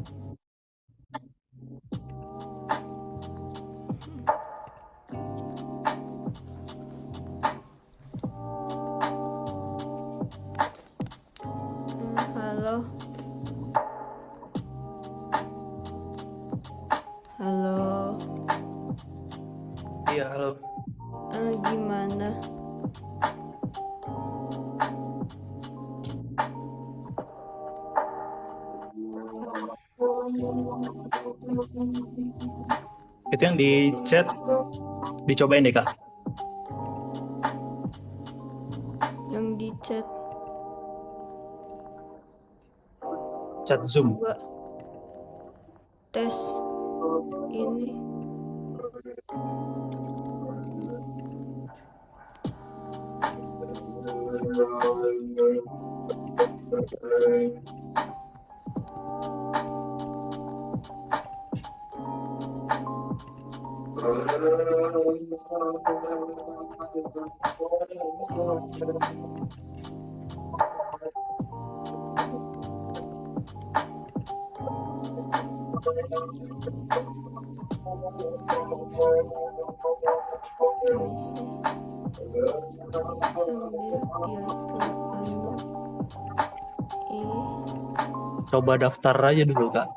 Halo. Halo. Iya, halo. Gimana? Itu yang di chat dicobain deh, Kak. Yang di chat Chat Zoom. gua tes ini. Coba daftar aja dulu, Kak.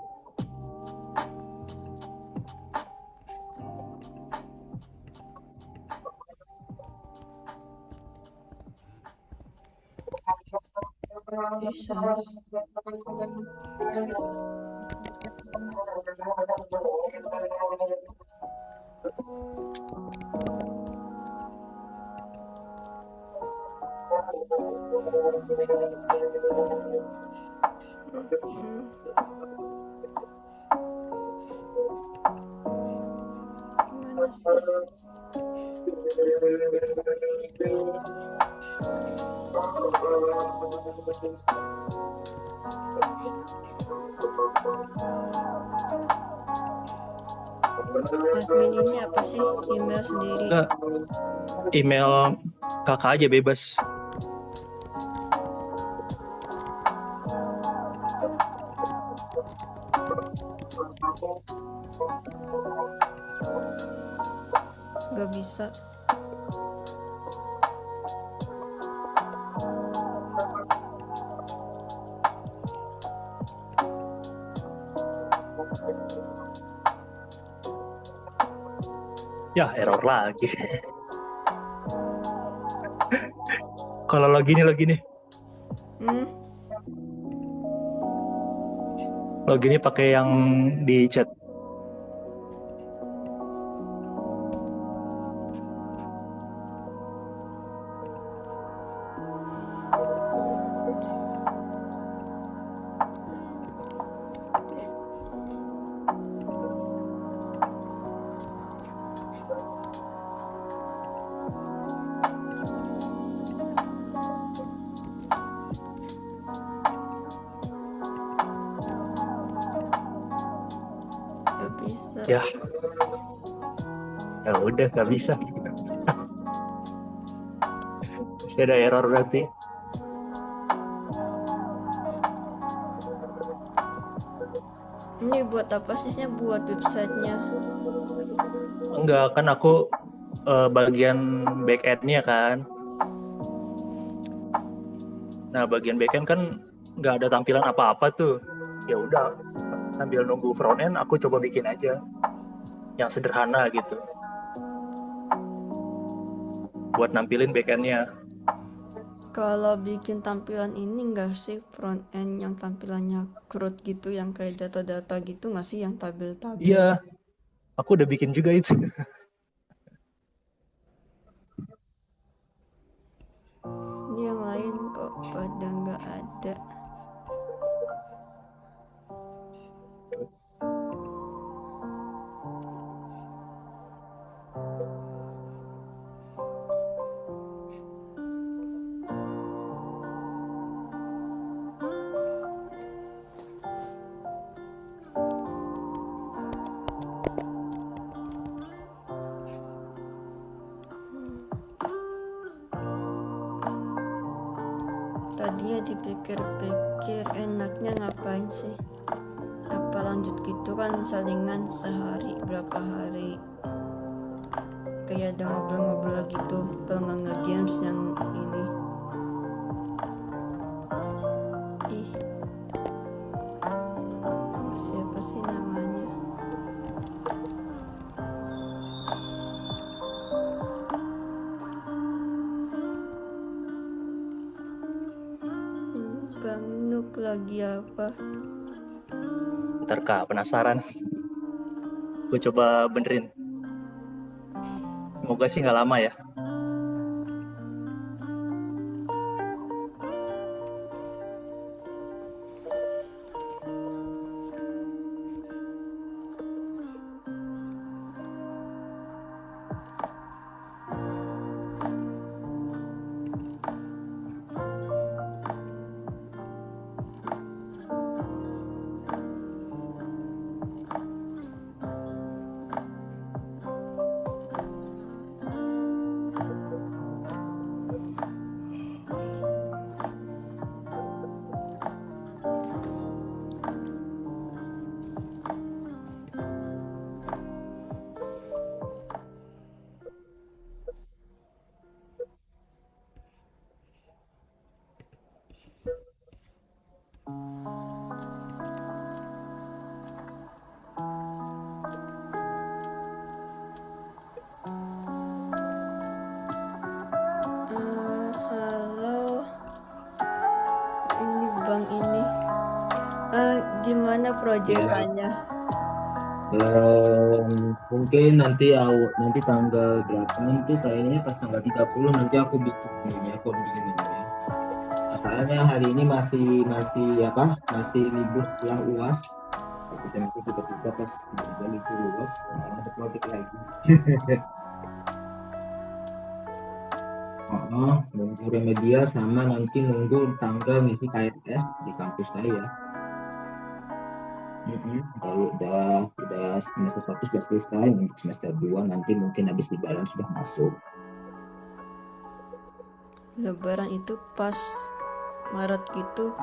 Salah. Gimana sih? Admin ini apa sih? Email sendiri? Enggak. Email kakak aja bebas. Gak bisa. Ya, error lagi. Kalau login nih. Loginnya pakai yang di chat. Gak bisa. Ya udah, nggak bisa. Masih ada error berarti. Ini buat apa sih? Buat websitenya? Enggak, kan aku bagian back end-nya kan. Nah, bagian back end kan nggak ada tampilan apa-apa tuh. Ya udah, sambil nunggu front end aku coba bikin aja yang sederhana gitu buat nampilin back end-nya. Kalau bikin tampilan ini nggak sih front end yang tampilannya CRUD gitu, yang kayak data-data gitu nggak sih, yang tabel-tabel? Iya, aku udah bikin juga itu. Ini yang lain kok pada nggak ada. Tadinya dipikir-pikir enaknya ngapain sih? Apa lanjut gitu kan, salingan sehari berapa hari, kayak ada ngobrol-ngobrol gitu kalau nggak nge-games yang ini. Ih, siapa sih namanya? Bang Nuk lagi apa? Ntar Kak, penasaran. Gue coba benerin. Semoga sih nggak lama ya. Halo, ini Bang ini. Gimana proyekannya? Mungkin nanti tanggal 8 itu kayaknya pas tanggal 30 nanti aku bikin ininya koordinasinya. Masalahnya hari ini masih libur setelah UAS. Tapi itu tiba-tiba pas udah libur UAS ada proyek lagi. Nunggu remedia sama nanti nunggu tanggal ngisi KRS di kampus saya. Kalau udah semester 1 sudah selesai, untuk semester 2 nanti mungkin habis lebaran sudah masuk. Lebaran itu pas Maret gitu.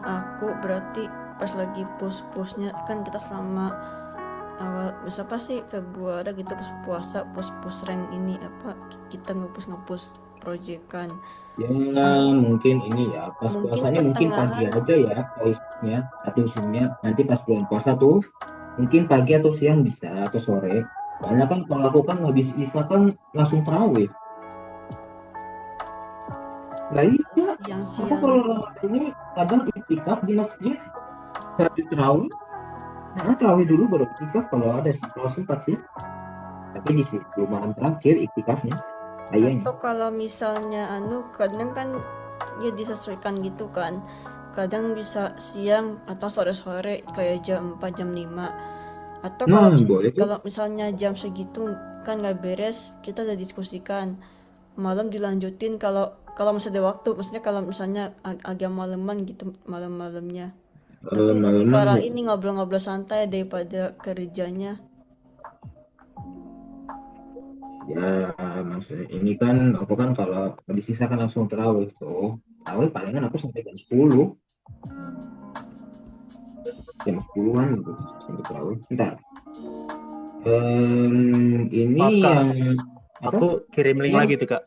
Aku berarti pas lagi push-pushnya kan, kita selama awal apa sih Februari gitu pas puasa, push rank ini apa, kita ngepush proyekan. Ya mungkin ini ya pas Mungkin puasanya mungkin pagi pertengahan. aja ya voice-nya atau zoom-nya nanti pas bulan puasa tuh mungkin pagi atau siang bisa atau sore. Soalnya kan kalau aku kan habis isya kan langsung tarawih. Lah iya, aku Siang-siang. kalau Ramadan ini kadang iktikaf di masjid habis tarawih. Nah, tarawih dulu baru iktikaf kalau ada sih, kalau sempat sih. Tapi di 10 malam terakhir iktikafnya kayaknya. Atau kalau misalnya kadang kan ya disesuaikan gitu kan, kadang bisa siang atau sore-sore kayak jam 4 jam 5. Atau Nah, boleh tuh. kalau misalnya jam segitu kan nggak beres, kita udah diskusikan malam dilanjutin kalau misalnya ada waktu, maksudnya kalau misalnya agak maleman gitu malam-malamnya. Tapi lebih ke arah Malam-malam ini ngobrol-ngobrol santai daripada kerjanya. ya maksudnya ini kan aku kan kalau habis sisa kan langsung terawih tuh. Terawih palingan aku sampai jam 10. Jam 10-an gitu sampai terawih. Bentar. Ini Maaf Kak, yang apa? aku kirim link Ya. lagi tuh Kak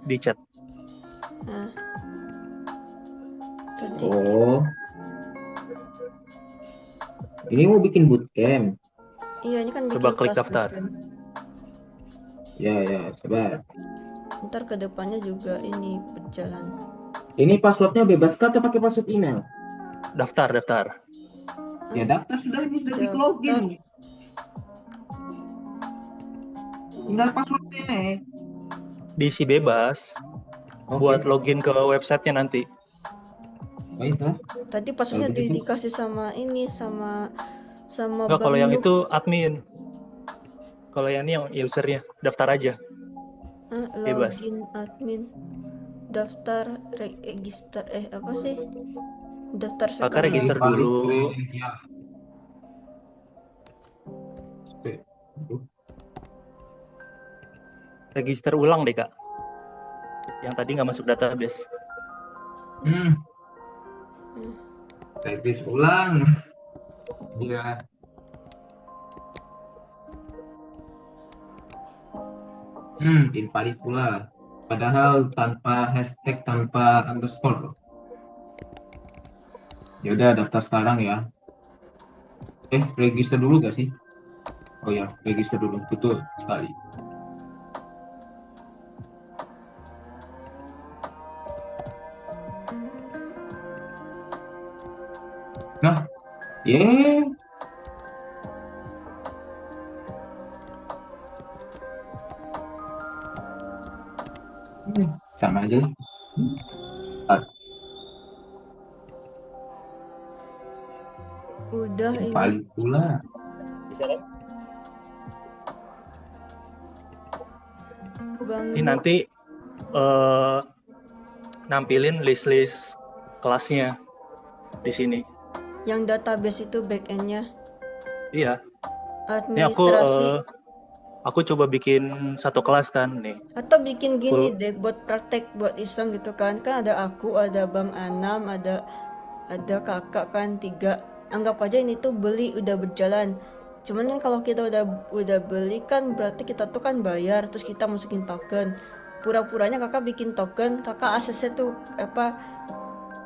di chat. Nah, tadi Oh. Ini mau bikin bootcamp. iya, ini kan Coba bikin klik kelas daftar. bootcamp. Ya, sabar. Ntar kedepannya juga ini berjalan. Ini passwordnya bebas kah atau pakai password email? Daftar. Ya daftar sudah, ini sudah klik login. Tinggal passwordnya. Diisi bebas. Oke. Buat login ke websitenya nanti. Baik, Tadi passwordnya Kalau begitu. dikasih sama ini sama Enggak, kalau Bang yang Nuk. itu admin. Kalau yang ini yang usernya, daftar aja. Bebas. Login admin daftar register apa sih? Daftar Kakak sekarang. register dulu. Register ulang deh Kak. Yang tadi nggak masuk database. Revisi ulang. Iya. Invalid pula. Padahal tanpa hashtag, tanpa underscore. Ya udah daftar sekarang ya. Register dulu gak sih? Oh ya, register dulu. Betul sekali. Nah, sama aja. Udah ini Invalid pula. Bisa kan? Bang Ini Nuk, nanti nampilin list-list kelasnya di sini. yang database itu backendnya Iya. Ini administrasi aku coba bikin satu kelas kan nih. atau bikin gini Full. deh buat praktek buat iseng gitu kan ada aku, ada Bang Anam, ada kakak kan 3. Anggap aja ini tuh beli udah berjalan. Cuman kan kalau kita udah beli kan berarti kita tuh kan bayar terus kita masukin token. Pura-puranya kakak bikin token, kakak aksesnya tuh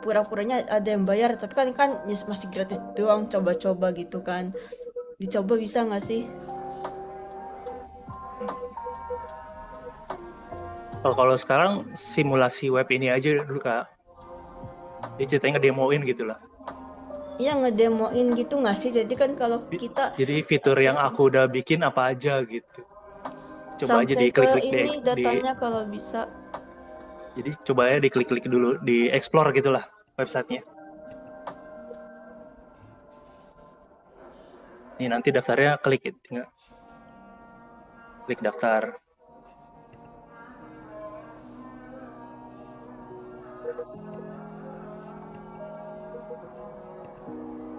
pura-puranya ada yang bayar tapi kan masih gratis doang, coba-coba gitu kan. Dicoba bisa nggak sih? Kalau sekarang simulasi web ini aja dulu Kak. Dia ceritanya ngedemoin gitu lah. Iya ngedemoin gitu nggak sih? Jadi kan kalau kita Jadi fitur yang aku udah bikin apa aja gitu. Coba aja sampai ke diklik-klik ini datanya kalau bisa. Jadi coba aja diklik-klik dulu, di explore gitulah websitenya. Nih nanti daftarnya klik gitu, tinggal klik daftar.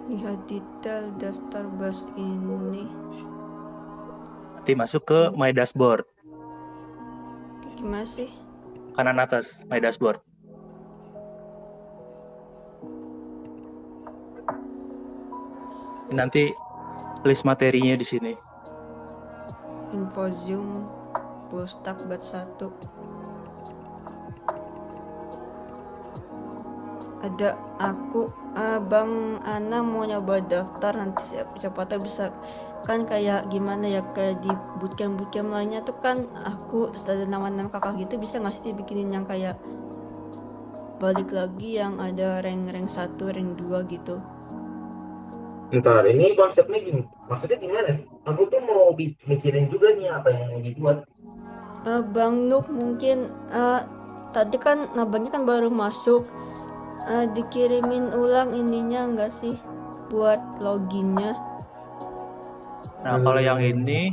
Lihat detail daftar bus ini. Nanti masuk ke My Dashboard. Gimana sih? Kanan atas, My Dashboard. Nanti list materinya di sini. Info Zoom Pustak bat 1. Ada aku, Bang Ana mau nyoba daftar nanti siapa tahu bisa kan kayak gimana ya kayak di bootcamp lainnya tuh kan aku terus ada nama-nama kakak gitu bisa nggak sih dibikinin yang kayak balik lagi yang ada rank 1, rank 2 gitu. Ntar ini konsepnya gini, maksudnya gimana sih? Aku tuh mau mikirin juga nih apa yang dibuat. Bang Nuk mungkin tadi kan nabanya kan baru masuk, dikirimin ulang ininya enggak sih buat loginnya. Nah kalau yang ini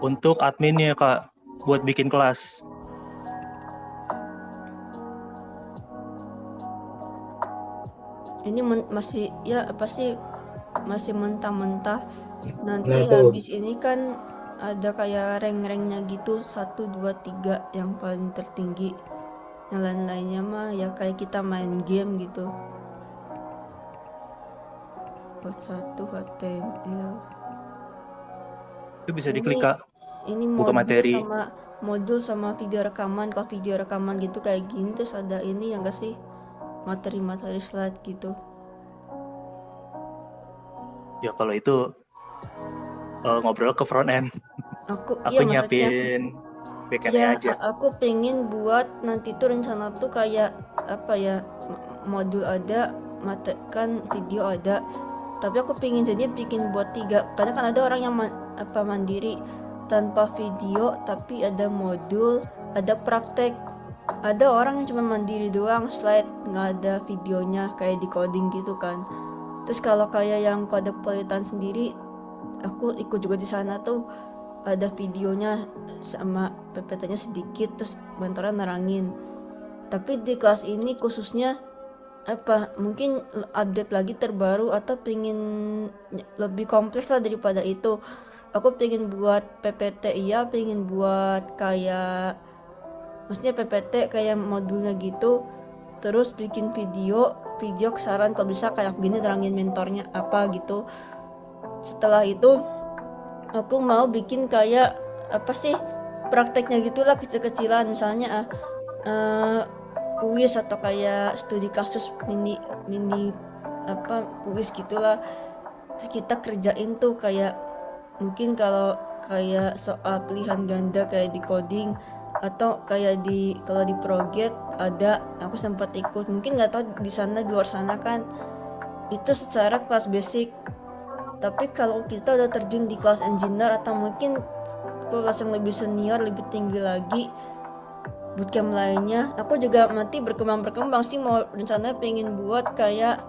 untuk adminnya Kak, buat bikin kelas. Ini masih ya apa sih masih mentah-mentah. Nanti Nah, habis ini kan ada kayak rank-ranknya gitu 1, 2, 3 yang paling tertinggi. Yang lain-lainnya mah ya kayak kita main game gitu. Buat 1 HTML. Itu bisa diklik Kak. Ini Buka materi. modul sama video rekaman. Kalau video rekaman gitu kayak gini terus ada ini ya enggak sih? Materi-materi slide gitu. Ya kalau itu ngobrol ke front end. Aku iya, nyiapin backendnya aja. Aku pengen buat nanti tuh rencana tuh kayak apa ya, modul ada, kan video ada, tapi aku pengen jadi bikin buat 3 karena kan ada orang yang mandiri tanpa video tapi ada modul, ada praktek. Ada orang yang cuma mandiri doang, slide nggak ada videonya kayak di coding gitu kan. Terus kalau kayak yang kode politan sendiri, aku ikut juga di sana tuh ada videonya sama PPT-nya sedikit terus mentornya nerangin. Tapi di kelas ini khususnya apa mungkin update lagi terbaru atau pengen lebih kompleks lah daripada itu. Aku pengen buat PPT iya, pengen buat kayak maksudnya PPT kayak modulnya gitu, terus bikin video saran kalau bisa kayak gini, terangin mentornya apa gitu. Setelah itu aku mau bikin kayak apa sih prakteknya gitulah, kecil-kecilan, misalnya kuis atau kayak studi kasus mini apa kuis gitulah. Terus kita kerjain tuh kayak mungkin kalau kayak soal pilihan ganda kayak di coding, atau kayak kalau di project ada, aku sempat ikut. Mungkin nggak tahu di sana, di luar sana kan itu secara kelas basic, tapi kalau kita udah terjun di kelas engineer atau mungkin kelas yang lebih senior, lebih tinggi lagi, bootcamp lainnya, aku juga nanti berkembang sih, mau rencana pengen buat kayak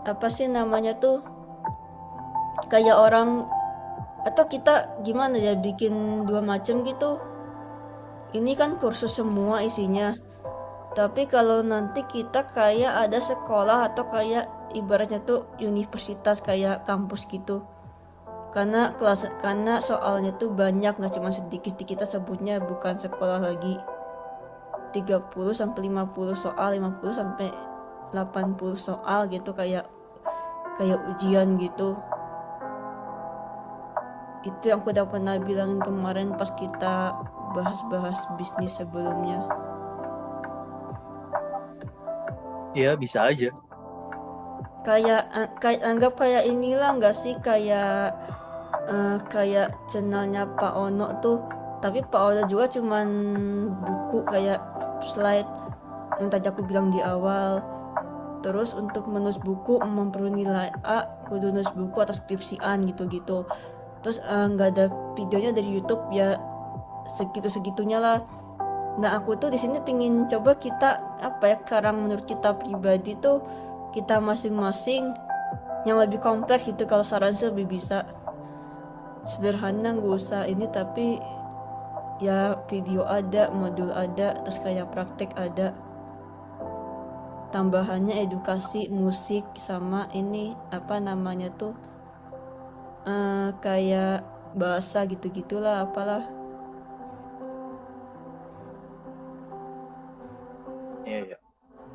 apa sih namanya tuh, kayak orang, atau kita gimana ya, bikin 2 macam gitu. Ini kan kursus semua isinya, tapi kalau nanti kita kayak ada sekolah atau kayak ibaratnya tuh universitas kayak kampus gitu, karena soalnya tuh banyak, nggak cuma sedikit. Kita sebutnya bukan sekolah lagi, 30 sampai 50 soal, 50 sampai 80 soal gitu, kayak ujian gitu. Itu yang aku udah pernah bilangin kemarin pas kita bahas bisnis sebelumnya. Ya bisa aja. Kayak anggap kayak inilah nggak sih, kayak channelnya Pak Ono tuh, tapi Pak Ono juga cuman buku kayak slide yang tadi aku bilang di awal. Terus untuk menulis buku memperoleh nilai A, kudu nulis buku atau skripsian gitu-gitu. Terus nggak ada videonya dari YouTube ya, segitunya lah. Nah aku tuh di sini pingin coba kita apa ya, karang menurut kita pribadi tuh, kita masing-masing yang lebih kompleks gitu. Kalau saran sih lebih bisa sederhana, nggak usah ini, tapi ya video ada, modul ada, terus kayak praktek ada, tambahannya edukasi musik sama ini apa namanya tuh, kayak bahasa gitu-gitulah, apalah. Iya.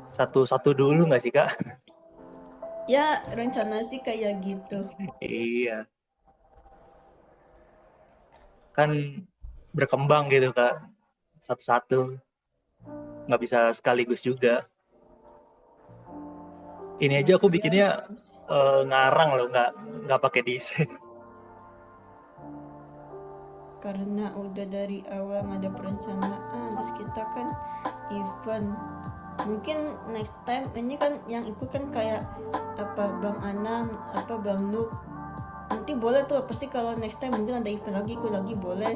Satu-satu dulu nggak sih, Kak? Ya rencana sih kayak gitu. Iya. Kan berkembang gitu, Kak. Satu-satu. Nggak bisa sekaligus juga. Ini aja aku bikinnya ngarang loh, nggak pakai desain. Karena udah dari awal nggak ada perencanaan, terus kita kan event. Mungkin next time ini kan yang ikut kan kayak apa Bang Anang, apa Bang Nuk. Nanti boleh tuh apa sih kalau next time mungkin ada event lagi, ikut lagi boleh.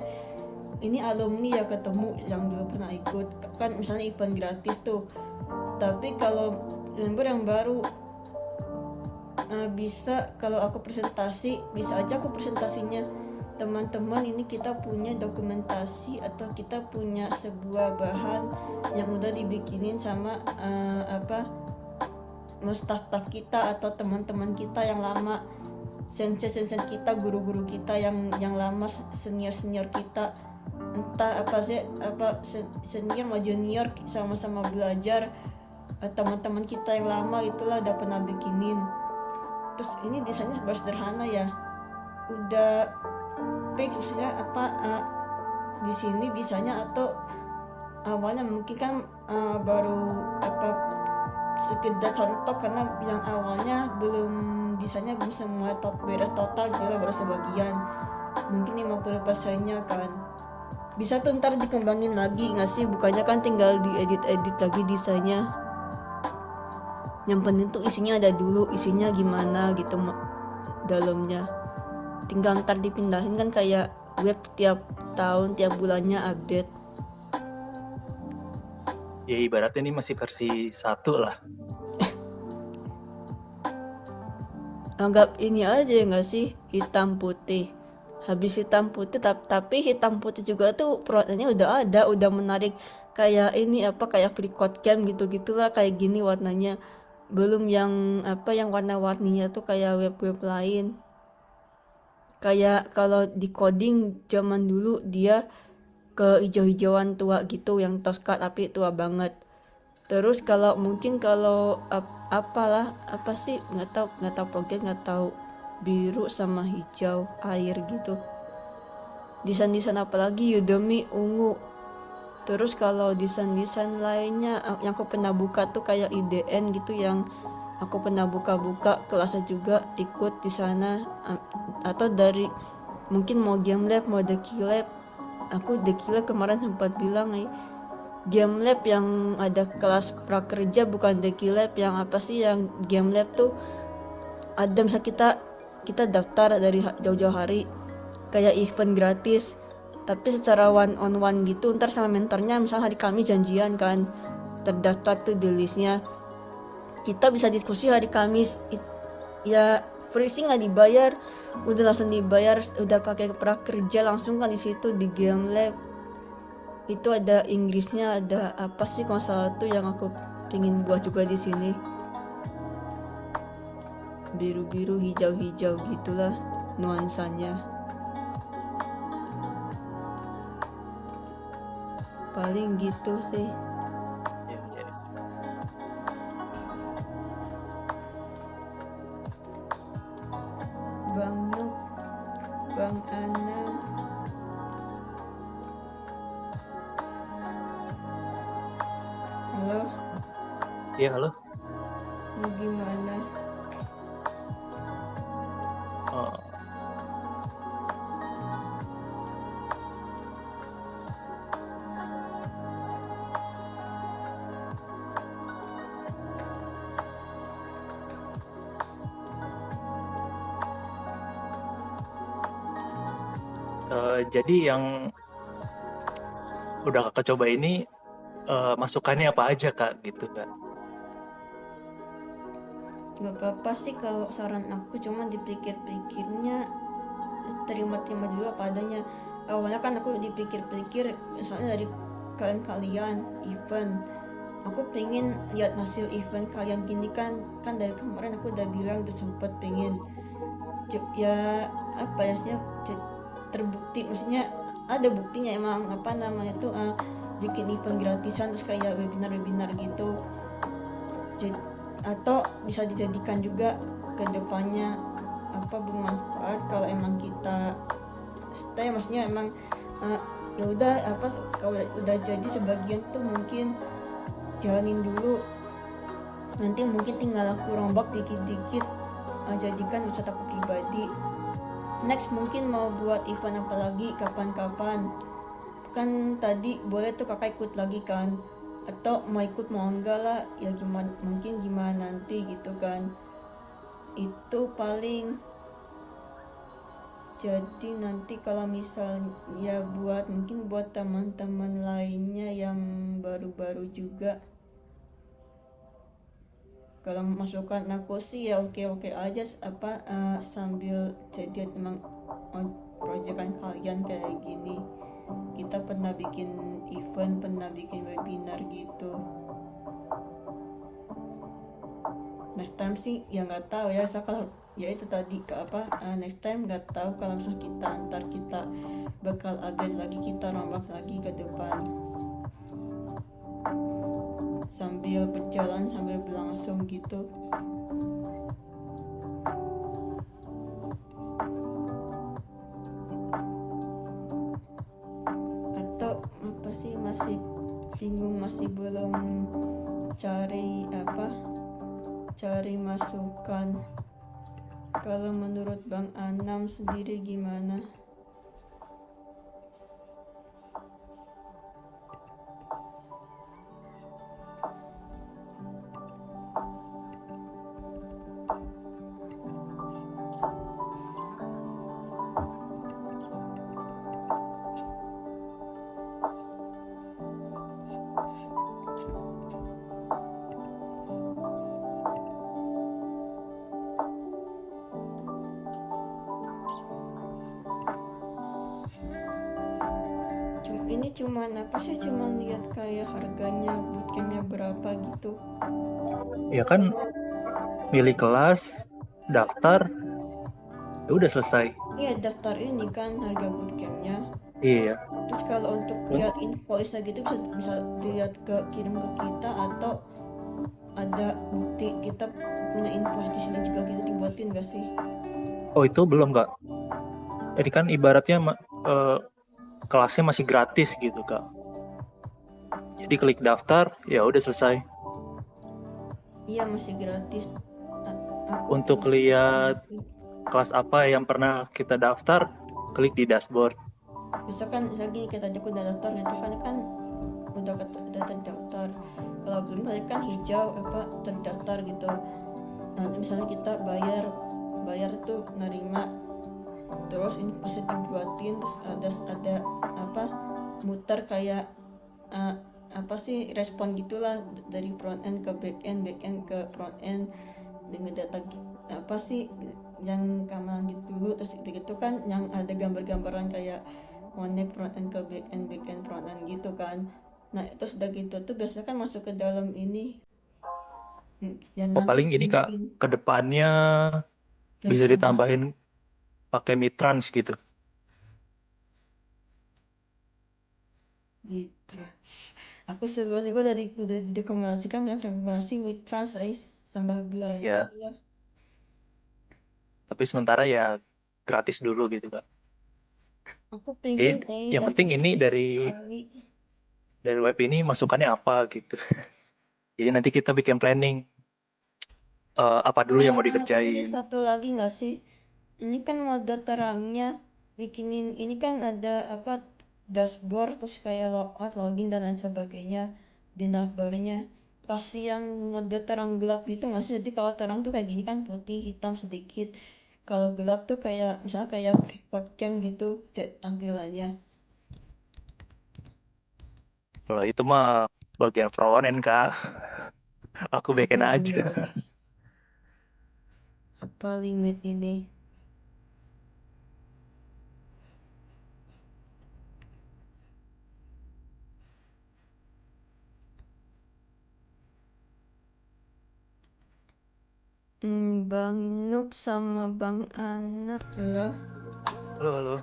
Ini alumni ya ketemu yang dulu pernah ikut kan, misalnya event gratis tuh. Tapi kalau member yang baru bisa, kalau aku presentasi bisa aja aku presentasinya, teman-teman ini kita punya dokumentasi atau kita punya sebuah bahan yang udah dibikinin sama staff kita atau teman-teman kita yang lama, sensei kita, guru-guru kita yang lama, senior kita, entah apa sih, apa senior sama junior, sama-sama belajar, teman-teman kita yang lama itulah udah pernah bikinin. Terus ini desainnya sederhana ya, udah fix, maksudnya apa di sini desainnya, atau awalnya mungkin kan baru apa sekedar contoh, karena yang awalnya belum desainnya belum semua beres total gitu, baru sebagian, mungkin 50%-nya kan bisa tuh ntar dikembangin lagi nggak sih, bukannya kan tinggal diedit lagi desainnya. Yang penting tuh isinya ada dulu, isinya gimana gitu dalamnya, tinggal ntar dipindahin kan, kayak web tiap tahun, tiap bulannya update. Ya ibaratnya ini masih versi 1 lah. Anggap ini aja ya nggak sih, hitam putih. Habis hitam putih, tapi hitam putih juga tuh produknya udah menarik, kayak ini apa, kayak pre-code game gitu-gitulah, kayak gini warnanya. Belum yang apa, yang warna-warninya tuh kayak web-web lain. Kayak kalau di coding zaman dulu dia ke hijau-hijauan tua gitu, yang Tosca tapi tua banget. Terus kalau mungkin kalau apalah apa sih nggak tahu program, nggak tahu biru sama hijau air gitu. Desain apalagi Udemy ungu. Terus kalau desain lainnya yang aku pernah buka tuh kayak IDN gitu, yang aku pernah buka kelasnya juga ikut di sana, atau dari mungkin mau game lab mau Deki lab. Aku Deki lab kemarin sempat bilang nih, game lab yang ada kelas prakerja, bukan Deki lab yang apa sih, yang game lab tuh ada bisa kita daftar dari jauh-jauh hari kayak event gratis, tapi secara one on one gitu, ntar sama mentornya misalnya hari Kamis janjian kan, terdaftar tuh di listnya, kita bisa diskusi hari Kamis. Ya free sih, nggak dibayar, udah langsung dibayar, udah pakai prakerja langsung kan di situ di game lab. Itu ada Inggrisnya, ada apa sih kalau salah tuh yang aku pengen buat juga di sini, biru-biru hijau-hijau gitulah nuansanya. Paling gitu sih. Ya, ya. Bang Nuk, Bang Anam, halo, Iya, halo. ini gimana? Oh, jadi yang udah kakak coba ini masukannya apa aja kak gitu kak? Gak apa-apa sih kalau saran aku, cuma dipikir-pikirnya, terima-terima dulu apa adanya. Awalnya kan aku dipikir-pikir, misalnya dari kalian event, aku pengen lihat hasil event kalian gini kan dari kemarin aku udah bilang, udah sempet pengen ya apa ya sih, terbukti, maksudnya ada buktinya emang apa namanya tuh bikin event gratisan terus kayak webinar gitu. Atau bisa dijadikan juga ke depannya apa bermanfaat kalau emang kita stay, maksudnya emang ya udah apa, kalau udah jadi sebagian tuh mungkin jalanin dulu, nanti mungkin tinggal aku rombak dikit-dikit, jadikan wisata aku pribadi. Next mungkin mau buat event apa lagi kapan-kapan kan, tadi boleh tuh kakak ikut lagi kan, atau mau ikut mau enggak lah ya, gimana mungkin gimana nanti gitu kan. Itu paling. Jadi nanti kalau misalnya mungkin buat teman-teman lainnya yang baru-baru juga, kalau masukan aku sih ya oke aja, apa sambil jadi emang proyekan kalian kayak gini, kita pernah bikin event, pernah bikin webinar gitu. Next time sih ya nggak tahu ya, kalau ya itu tadi ke apa, next time nggak tahu kalau misalnya kita bakal update lagi, kita rombak lagi ke depan sambil berjalan sambil berlangsung gitu. Atau apa sih, masih bingung, masih belum cari masukan. Kalau menurut Bang Anam sendiri gimana? Ini cuman apa sih, cuman lihat kayak harganya bootcampnya berapa gitu. Ya kan milih kelas, daftar, ya udah selesai. Iya, daftar ini kan harga bootcampnya. Iya. Terus kalau untuk lihat invoice gitu bisa dilihat kirim ke kita, atau ada bukti kita punya invoice di sini juga gitu dibuatin gak sih? Oh itu belum Kak. Jadi kan ibaratnya kelasnya masih gratis gitu Kak. Jadi klik daftar, ya udah selesai. Iya masih gratis. Aku Untuk lihat kelas apa yang pernah kita daftar, klik di dashboard. misalkan kita aja udah daftar gitu kan udah terdaftar. Kalau belum tadi kan hijau terdaftar gitu. Nah misalnya kita bayar tuh nerima, terus ini bisa dibuatin, terus ada muter kayak respon gitulah dari front end ke back end ke front end dengan data yang keamanan gitu dulu. Terus gitu kan yang ada gambar-gambaran kayak connect front end ke back end front end gitu kan. Nah terus udah gitu tuh biasanya kan masuk ke dalam ini Paling ini Kak, kedepannya bisa ditambahin pakai Mitrans gitu. Aku sebelumnya udah direkomendasikan rekomendasi Mitrans sambil belajar ya. Tapi sementara ya gratis dulu gitu Kak. Aku pengen yang penting ini dari web ini masukannya apa gitu. Jadi nanti kita bikin planning apa dulu yang mau ini dikerjain. satu lagi nggak sih, ini kan mode terangnya bikinin ini kan ada dashboard, terus kayak logout, login dan lain sebagainya di navbarnya. Kasih yang mode terang gelap gitu nggak sih? Jadi kalau terang tuh kayak gini kan putih hitam sedikit, kalau gelap tuh kayak misalnya kayak report cam gitu tampilannya. Kalau itu mah bagian front end Kak. Aku bikin aja. Apa limit ini? Bang Nuk sama Bang Anak loh. Halo.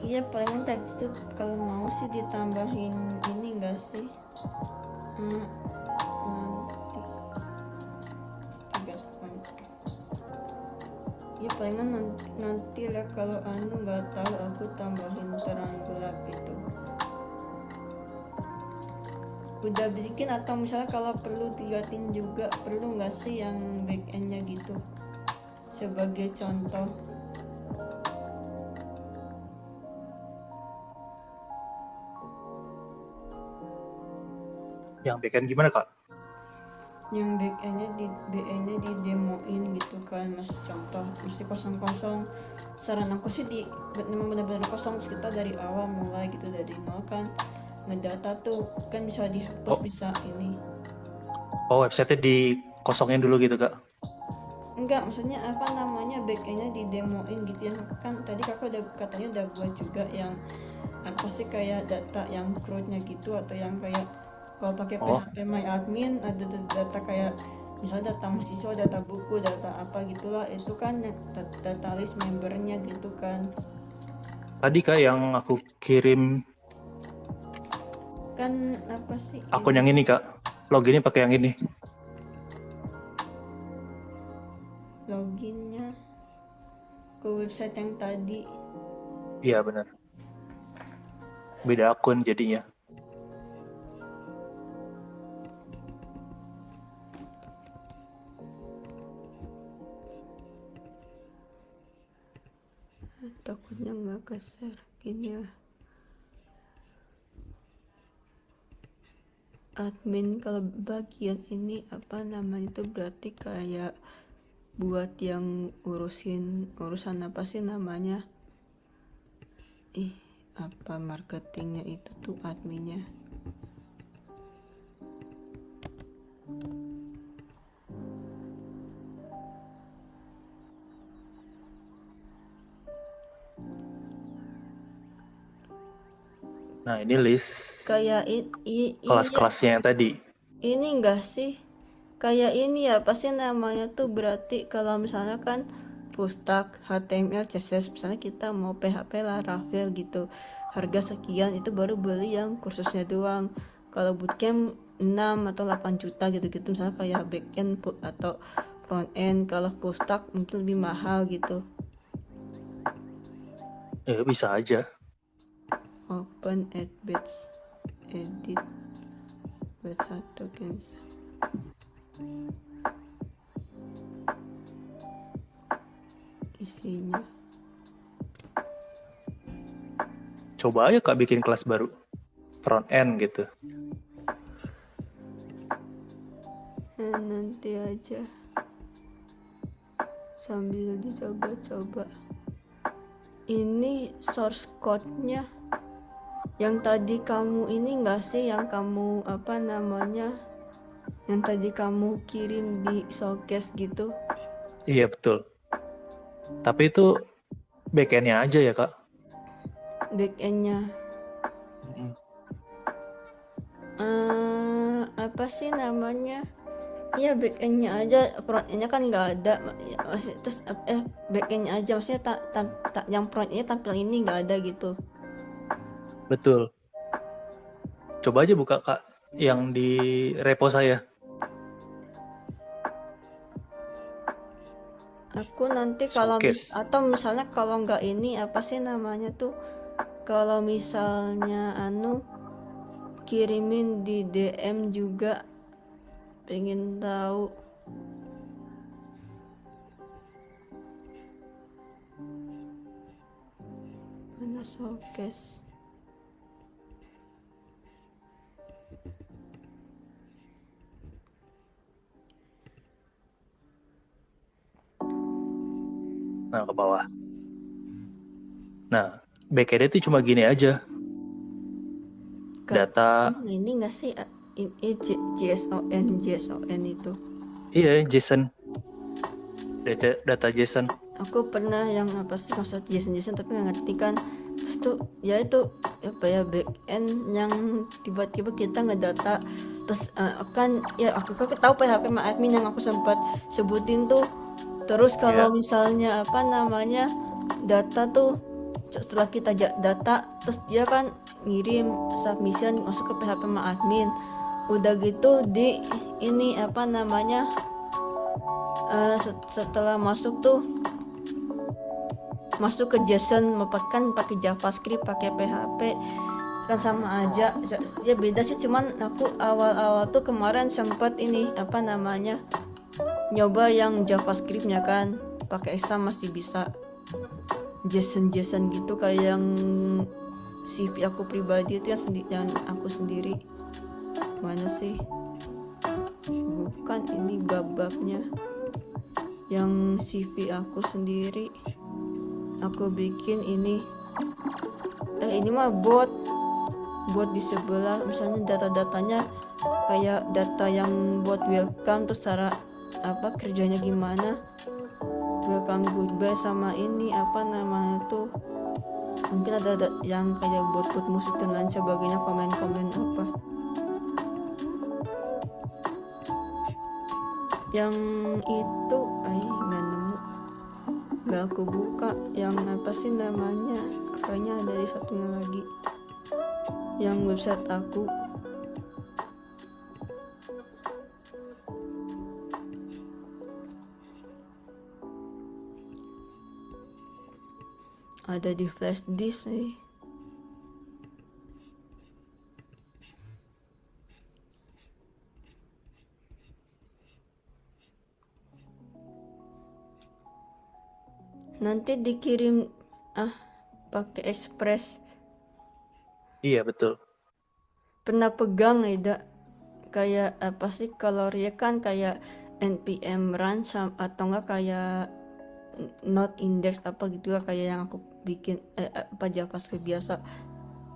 Iya paling tadi tuh kalau mau sih ditambahin ini enggak sih? Ya palingan nanti lah kalau nggak tahu aku tambahin terang gelap itu. Udah bikin atau misalnya kalau perlu diliatin juga, perlu nggak sih yang back endnya gitu sebagai contoh? Yang backend gimana Kak? Yang back endnya di demoin gitu kan, mas contoh masih kosong. Saran aku sih memang benar-benar kosong, kita dari awal mulai gitu dari nol kan. Ngedata tuh kan bisa dihapus, bisa ini. Website-nya dikosongin dulu gitu Kak? Enggak, maksudnya back endnya di demoin gitu ya kan. Tadi kakak katanya udah buat juga yang kayak data yang crud-nya gitu, atau yang kayak kalau pakai PHP My Admin ada data kayak misalnya data mahasiswa, data buku, data apa gitulah, itu kan data list membernya gitu kan. Tadi Kak yang aku kirim Kan akun yang ini Kak, loginnya pakai yang ini. Loginnya ke website yang tadi. Iya benar. Beda akun jadinya. Takutnya nggak keser gini lah. Admin kalau bagian ini itu berarti kayak buat yang urusan apa sih namanya, marketingnya itu tuh adminnya. Nah ini list kayak kelas-kelasnya yang tadi. Ini enggak sih kayak ini ya, pasti namanya tuh berarti kalau misalnya kan full stack, HTML, CSS. Misalnya kita mau PHP Laravel gitu, harga sekian, itu baru beli yang kursusnya doang. Kalau bootcamp 6 atau 8 juta gitu-gitu, misalnya kayak backend atau front end. Kalau full stack mungkin lebih mahal gitu. Ya bisa aja. Open at batch, edit batch 1 kan bisa. Isinya Coba aja Kak bikin kelas baru front end gitu. nanti aja sambil dicoba-coba. Ini source code-nya yang tadi kamu ini enggak sih, yang kamu apa namanya, yang tadi kamu kirim di showcase gitu? Iya betul. Tapi itu backend-nya aja ya Kak. Backend-nya Mm. apa sih namanya? Iya, backend-nya aja, front-nya kan nggak ada. Masih terus backend-nya aja, maksudnya yang front-nya tampil ini nggak ada gitu. Betul. Coba aja buka Kak yang di repo saya. Aku nanti kalau Showcase. atau misalnya kalau nggak ini apa sih namanya tuh, kalau misalnya kirimin di DM juga, pengen tahu. Mana showcase? Nah, ke bawah. Nah, backend itu cuma gini aja. Data, Ini nggak sih JSON itu? iya JSON. Data JSON. Aku pernah yang apa sih maksud JSON tapi nggak ngerti kan. Terus tuh ya itu apa ya, backend yang tiba-tiba kita ngedata. Terus kan ya aku tahu PHP sama admin yang aku sempat sebutin tuh. Terus kalau misalnya apa namanya, data tuh setelah kita data, terus dia kan ngirim submission masuk ke PHP sama admin. Udah gitu di ini apa namanya, setelah masuk tuh masuk ke JSON, pakai JavaScript, pakai PHP kan sama aja. Ya beda sih, cuman aku awal-awal tuh kemarin sempat ini apa namanya, nyoba yang JavaScript-nya kan pakai Exam masih bisa. JSON gitu kayak yang CV aku pribadi itu yang aku sendiri. Mana sih? Bukan, ini bab-babnya. Yang CV aku sendiri aku bikin ini. Ini mah bot di sebelah, misalnya data-datanya kayak data yang buat welcome, terus cara apa kerjanya gimana, welcome, goodbye, sama ini apa namanya tuh, mungkin ada yang kayak buat musik dan lain sebagainya, komen-komen apa yang itu. Nggak nemu, nggak aku buka. Yang apa sih namanya, kayaknya ada di satunya lagi yang website aku. Ada di flash disk nih. Nanti dikirim pakai Express. Iya betul. Pernah pegang tidak? Kayak apa sih, kalau React kan kayak npm run atau enggak kayak not index apa gitu lah, kayak yang aku bikin apa JavaScript biasa.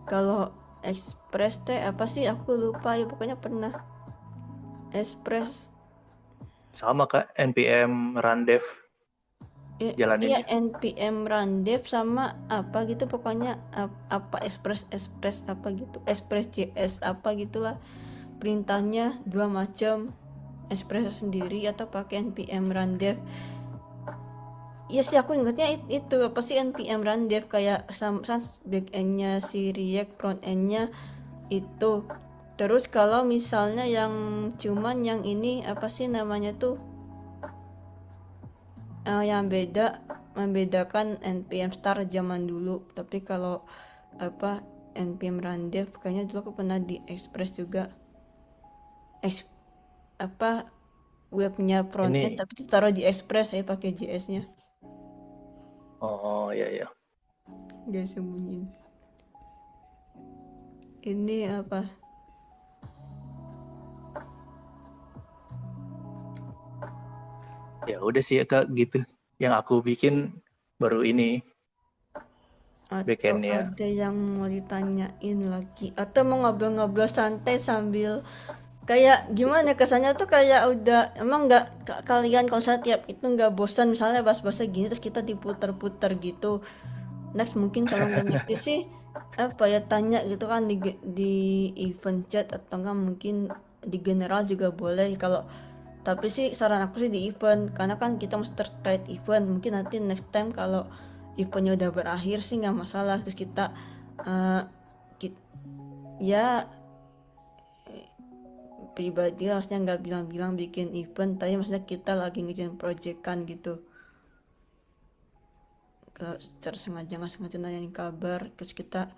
Kalau Express teh apa sih, aku lupa ya, pokoknya pernah. Express Sama Kak, npm run dev. iya, npm run dev sama apa gitu, pokoknya apa Express apa gitu, Express JS apa gitulah. Perintahnya dua macam, Express sendiri atau pakai npm run dev. Iya sih aku ingetnya itu apa sih npm run dev kayak sama back endnya si React, front endnya itu. Terus kalau misalnya yang cuman yang ini apa sih namanya tuh, yang membedakan npm start zaman dulu. Tapi kalau apa npm run dev kayaknya dulu aku pernah di Express juga, apa webnya front end Ini, tapi ditaruh di Express saya pakai JS-nya. oh ya ya. Gak sembunyiin. Ini apa? Ya udah sih ya Kak gitu. Yang aku bikin baru ini Atau backendnya. ada yang mau ditanyain lagi? Atau mau ngobrol-ngobrol santai sambil kayak gimana kesannya tuh kayak udah emang nggak kalian kalau misalnya tiap itu nggak bosan misalnya bahas-bahas gini terus kita diputer-puter gitu. Next mungkin kalau nggak ngerti sih apa ya tanya gitu kan di event chat atau enggak mungkin di general juga boleh kalau tapi sih saran aku sih di event karena kan kita masih terkait event mungkin nanti next time kalau eventnya udah berakhir sih nggak masalah terus kita eh, ya pribadi lah, maksudnya nggak bilang-bilang bikin event tapi maksudnya kita lagi ngerjain proyekan gitu kalau secara sengaja nggak sengaja nanyain kabar terus kita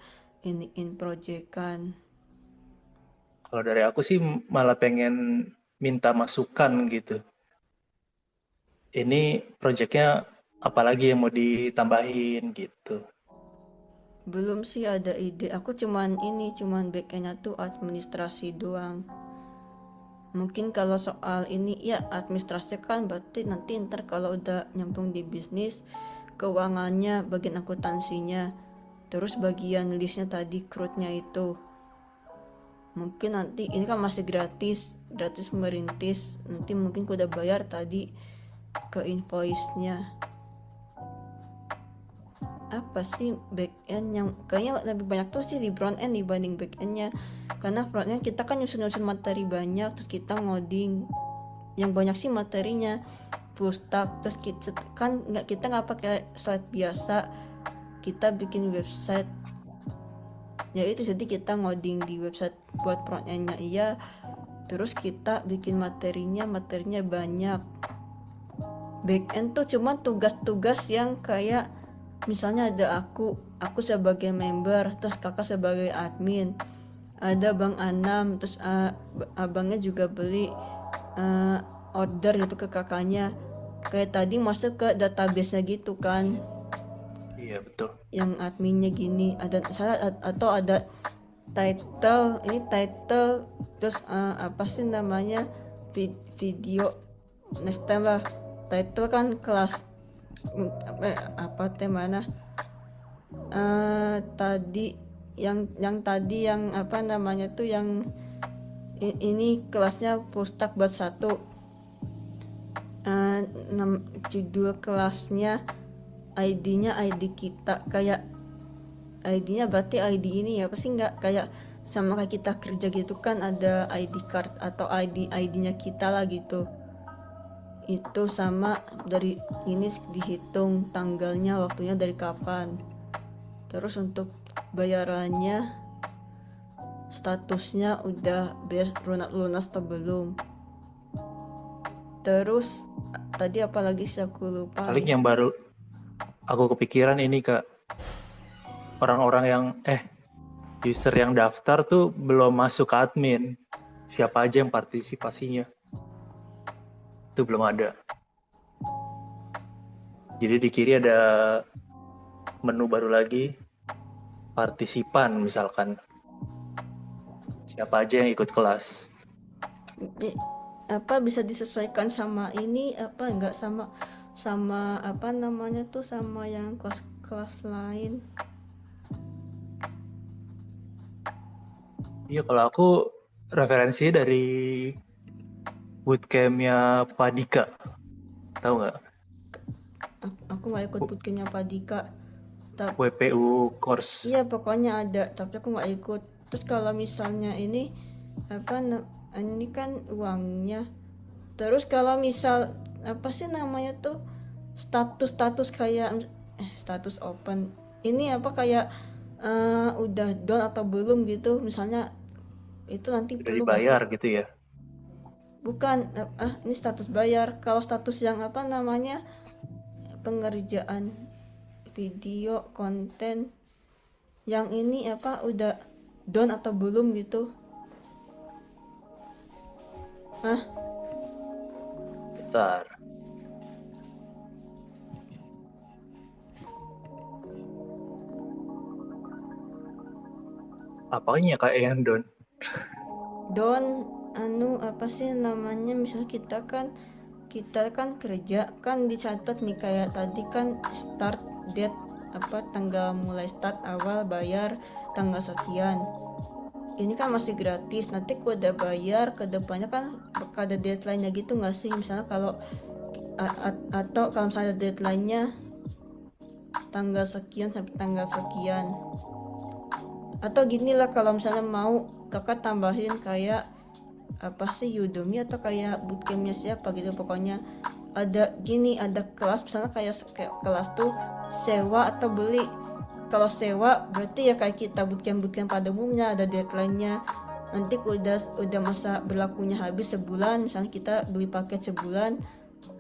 iniin proyekan. Kalau dari aku sih malah pengen minta masukan gitu. Ini proyeknya apalagi yang mau ditambahin gitu. Belum sih ada ide, aku cuman backendnya tuh administrasi doang. Mungkin kalau soal ini ya administrasi kan berarti nanti ntar kalau udah nyambung di bisnis keuangannya bagian akuntansinya terus bagian listnya tadi crewnya itu mungkin nanti ini kan masih gratis merintis nanti mungkin udah bayar tadi ke invoice-nya. Apa sih back end yang kayaknya lebih banyak tuh sih di front end dibanding back endnya karena front end kita kan nyusun materi banyak terus kita ngoding yang banyak sih materinya full stack terus kita nggak pakai slide biasa kita bikin website ya itu jadi kita ngoding di website buat front endnya iya terus kita bikin materinya banyak. Back end tuh cuma tugas-tugas yang kayak misalnya ada aku sebagai member terus kakak sebagai admin ada Bang Anam terus abangnya juga beli order gitu ke kakaknya kayak tadi masuk ke database-nya gitu kan Iya betul. yang adminnya gini ada salah atau ada title terus apa sih namanya video next time lah title kan kelas apa temanya tadi yang tadi yang apa namanya tuh yang ini kelasnya pustak buat satu judul kelasnya ID-nya ID kita kayak ID-nya berarti ID ini ya pasti nggak kayak sama kayak kita kerja gitu kan ada ID card atau ID-nya kita lah gitu itu sama dari ini dihitung tanggalnya waktunya dari kapan terus untuk bayarannya statusnya udah lunas atau belum terus tadi apalagi sih aku lupa Paling yang baru aku kepikiran ini Kak orang-orang yang user yang daftar tuh belum masuk ke admin siapa aja yang partisipasinya itu belum ada. Jadi di kiri ada menu baru lagi, partisipan misalkan. Siapa aja yang ikut kelas. Apa bisa disesuaikan sama ini apa enggak sama apa namanya tuh sama yang kelas lain. Iya kalau aku referensi dari bootcampnya Pak Dika, tahu nggak? Aku nggak ikut bootcampnya Pak Dika. WPU course. Iya pokoknya ada, tapi aku nggak ikut. Terus kalau misalnya ini apa ini kan uangnya. Terus kalau misal apa sih namanya tuh status kayak status open ini apa kayak udah down atau belum gitu misalnya itu nanti Udah perlu nggak sih? dibayar gitu ya. Bukan, ini status bayar. Kalau status yang apa namanya pengerjaan video konten yang ini apa udah down atau belum gitu? Hah? Bentar. Apanya Kak yang down? Down apa sih namanya misalnya kita kan kerja kan dicatat nih kayak tadi kan start date apa tanggal mulai start awal bayar tanggal sekian ini kan masih gratis nanti kalau udah bayar kedepannya kan bakal ada deadline-nya gitu nggak sih misalnya kalau atau kalau misalnya deadline-nya tanggal sekian sampai tanggal sekian atau gini lah kalau misalnya mau kakak tambahin kayak apa sih Udemy atau kayak bootcampnya siapa gitu pokoknya ada gini ada kelas misalnya kayak kelas tuh sewa atau beli kalau sewa berarti ya kayak kita bootcamp pada umumnya ada deadline-nya nanti udah masa berlakunya habis sebulan misalnya kita beli paket sebulan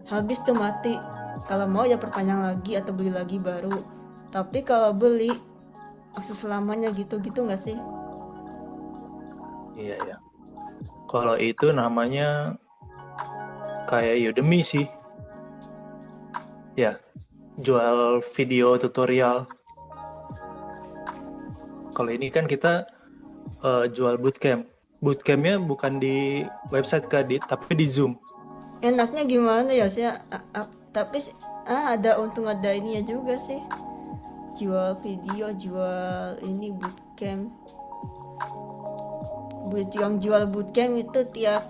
habis tuh mati kalau mau ya perpanjang lagi atau beli lagi baru tapi kalau beli akses selamanya gitu nggak sih? Iya ya. Kalau itu namanya kayak Udemy sih. Ya, jual video tutorial. Kalau ini kan kita jual bootcamp. Bootcampnya bukan di website Kak, tapi di Zoom. Enaknya gimana ya sih tapi ada untung ada ininya juga sih jual video jual ini bootcamp yang jual bootcamp itu tiap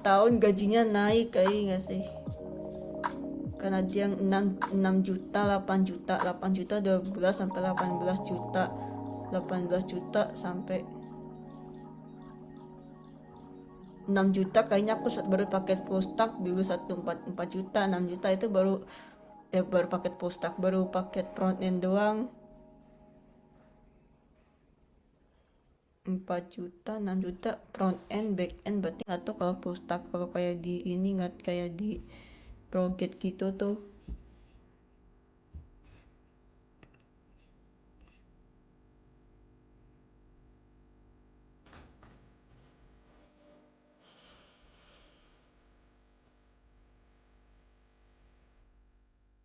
tahun gajinya naik kayak nggak sih karena dia yang 6 juta 8 juta 12 sampai 18 juta sampai 6 juta kayaknya aku baru paket full stack dulu 1 4 juta 6 juta itu baru paket full stack baru paket front end doang 4 juta 6 juta front end back end berarti atau kalau full stack kalau kayak di ini nggak kayak di project gitu tuh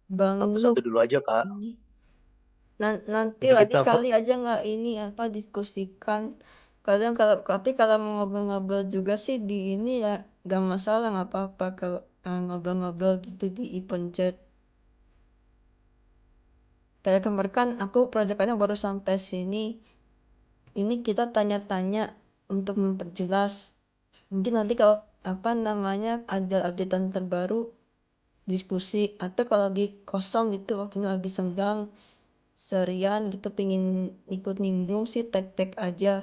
Bang Satu-satu Nuk dulu aja Kak. ini nanti Nanti lagi kita kali aja nggak ini apa diskusikan kadang kalau mau ngobrol-ngobrol juga sih di ini ya gak masalah nggak apa-apa kalau ngobrol-ngobrol gitu di event chat kayak kemarin kan aku proyekannya baru sampai sini ini kita tanya-tanya untuk memperjelas mungkin nanti kalau apa namanya ada updatean terbaru diskusi atau kalau lagi kosong gitu waktunya lagi senggang serian gitu pingin ikut nimbrung sih tek-tek aja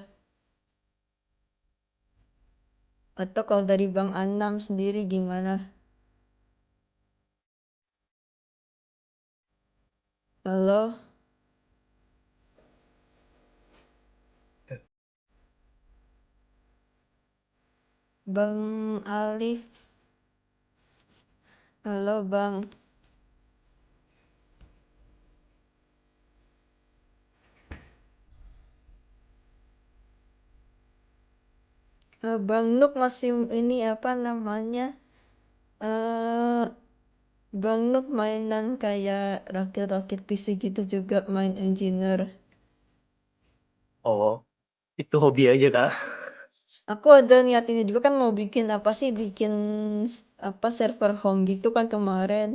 atau kalau dari Bang Anam sendiri gimana? Halo Bang Alif, halo Bang. Bang Nuk masih ini apa namanya? eh Bang Nuk mainan kayak rakit-rakit PC gitu juga main engineer. oh, itu hobi aja Kak. Aku ada niat ini juga kan mau bikin apa sih bikin apa server home gitu kan kemarin.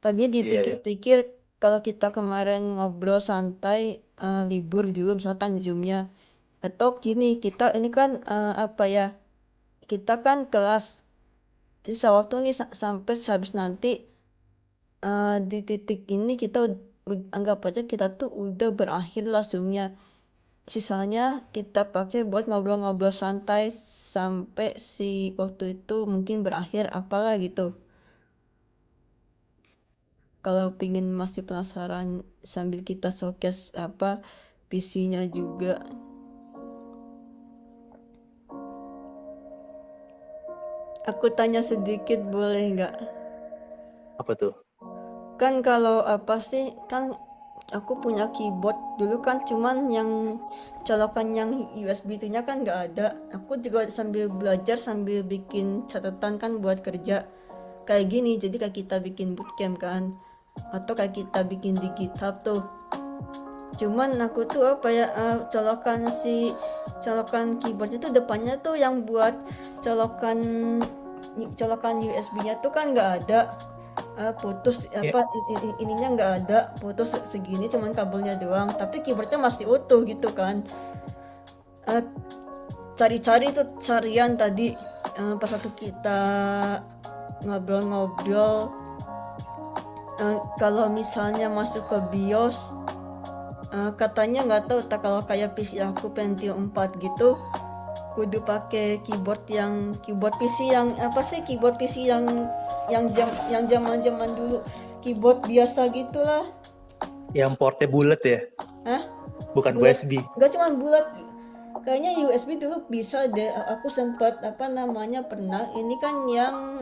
Tadinya Iya ya. dipikir-pikir kalau kita kemarin ngobrol santai libur dulu misalkan zoomnya atau gini kita ini kan apa ya kita kan kelas sisa waktu nih sampai habis nanti di titik ini kita anggap aja kita tuh udah berakhir lah zoomnya sisanya kita pakai buat ngobrol-ngobrol santai sampai si waktu itu mungkin berakhir apalah gitu kalau pingin masih penasaran sambil kita showcase apa PC-nya juga. Aku tanya sedikit boleh nggak? Apa tuh? Kan kalau apa sih, kan aku punya keyboard dulu kan, cuman yang colokan yang USB itunya kan nggak ada. Aku juga sambil belajar sambil bikin catatan kan buat kerja kayak gini, jadi kayak kita bikin bootcamp kan, atau kayak kita bikin di GitHub tuh. Cuman aku tuh apa ya, colokan keyboardnya tuh depannya tuh yang buat colokan USB-nya tuh kan nggak ada. Putus Ya, apa ininya nggak ada, putus segini cuman kabelnya doang, tapi keyboardnya masih utuh gitu kan. Eh, Cari-cari tuh carian tadi, pas waktu kita ngobrol-ngobrol, kalau misalnya masuk ke BIOS, katanya nggak tahu tak, kalau kayak PC aku Pentium 4 gitu kudu pakai keyboard PC yang apa sih, keyboard PC yang zaman dulu, keyboard biasa gitulah. yang portnya bulat ya, Hah? bukan Bulat? USB. Nggak cuma bulat, kayaknya USB dulu bisa deh. Aku sempat apa namanya pernah, ini kan yang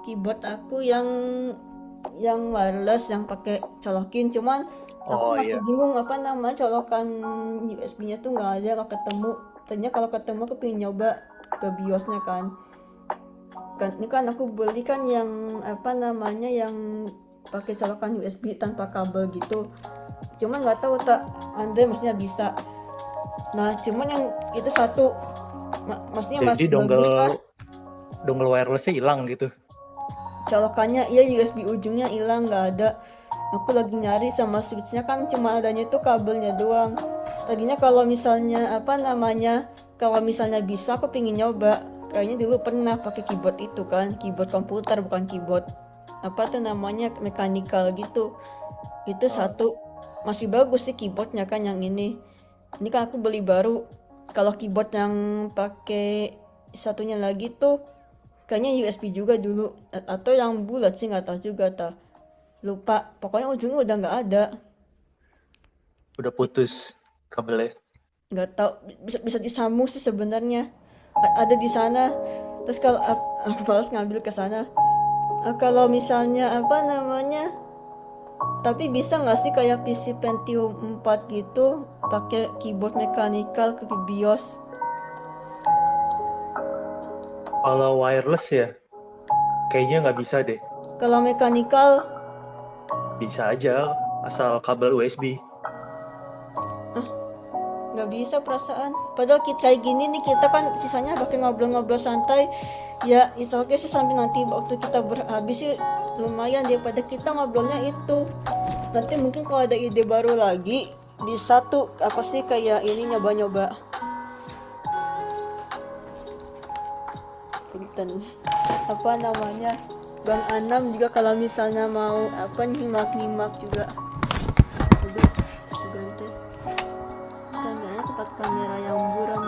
keyboard aku yang wireless yang pakai colokin, cuman aku Oh masih iya. bingung apa nama colokan USB-nya tuh nggak ada, kalau ketemu. Ternyata kalau ketemu aku pengen nyoba ke BIOS-nya kan. Ini kan aku beli kan yang apa namanya yang pakai colokan USB tanpa kabel gitu. Cuman nggak tahu tak Andre maksudnya bisa. Nah cuman yang itu satu, maksudnya Jadi masih bagus lah. dongle wirelessnya hilang gitu. Colokannya iya, USB ujungnya hilang, nggak ada. Aku lagi nyari sama switchnya kan cuma adanya tuh kabelnya doang. Tadinya kalau misalnya apa namanya, kalau misalnya bisa aku pengen nyoba. Kayaknya dulu pernah pakai keyboard itu kan, keyboard komputer bukan keyboard apa tuh namanya mechanical gitu. Itu satu masih bagus sih keyboardnya kan yang ini. Ini kan aku beli baru. Kalau keyboard yang pakai satunya lagi tuh kayaknya USB juga dulu, atau yang bulat sih nggak tahu juga ta. Lupa. Pokoknya ujungnya udah nggak ada. Udah putus kabelnya. Nggak tahu, bisa disambung sih sebenarnya. Ada di sana. Terus kalau aku malas ngambil ke sana. Kalau misalnya apa namanya, tapi bisa nggak sih kayak PC Pentium 4 gitu pakai keyboard mechanical ke BIOS? Kalau wireless ya, kayaknya nggak bisa deh. Kalau mechanical Bisa aja, asal kabel USB. nggak bisa perasaan. Padahal kita kayak gini nih, kita kan sisanya pakai ngobrol-ngobrol santai. Ya it's okay sih, sampai nanti waktu kita habis sih lumayan daripada kita ngobrolnya itu. Nanti mungkin kalau ada ide baru lagi bisa tuh apa sih kayak ini nyoba-nyoba. Punten. Apa namanya, Bang Anam juga kalau misalnya mau apa nyimak-nyimak juga. Aduh, ganti kameranya, tempat kamera yang buram.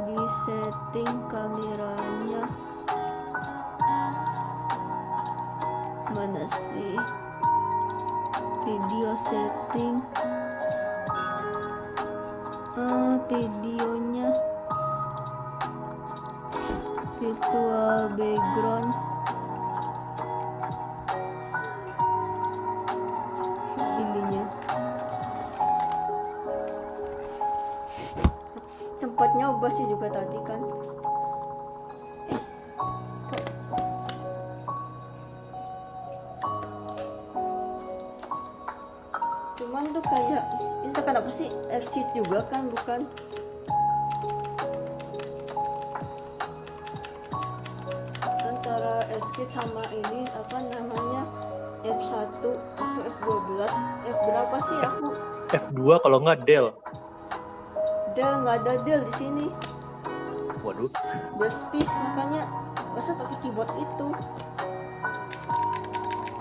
Di setting kameranya mana sih, video setting, videonya virtual background, ininya sempat nyoba sih juga tadi kan. Cuman tuh kayak ini tuh kenapa sih exit juga kan, bukan antara exit sama ini apa namanya F1 atau F12, F berapa sih aku. F2 kalau nggak Dell. Dell nggak ada Dell di sini. Waduh, Dell Space, makanya masa pakai keyboard itu.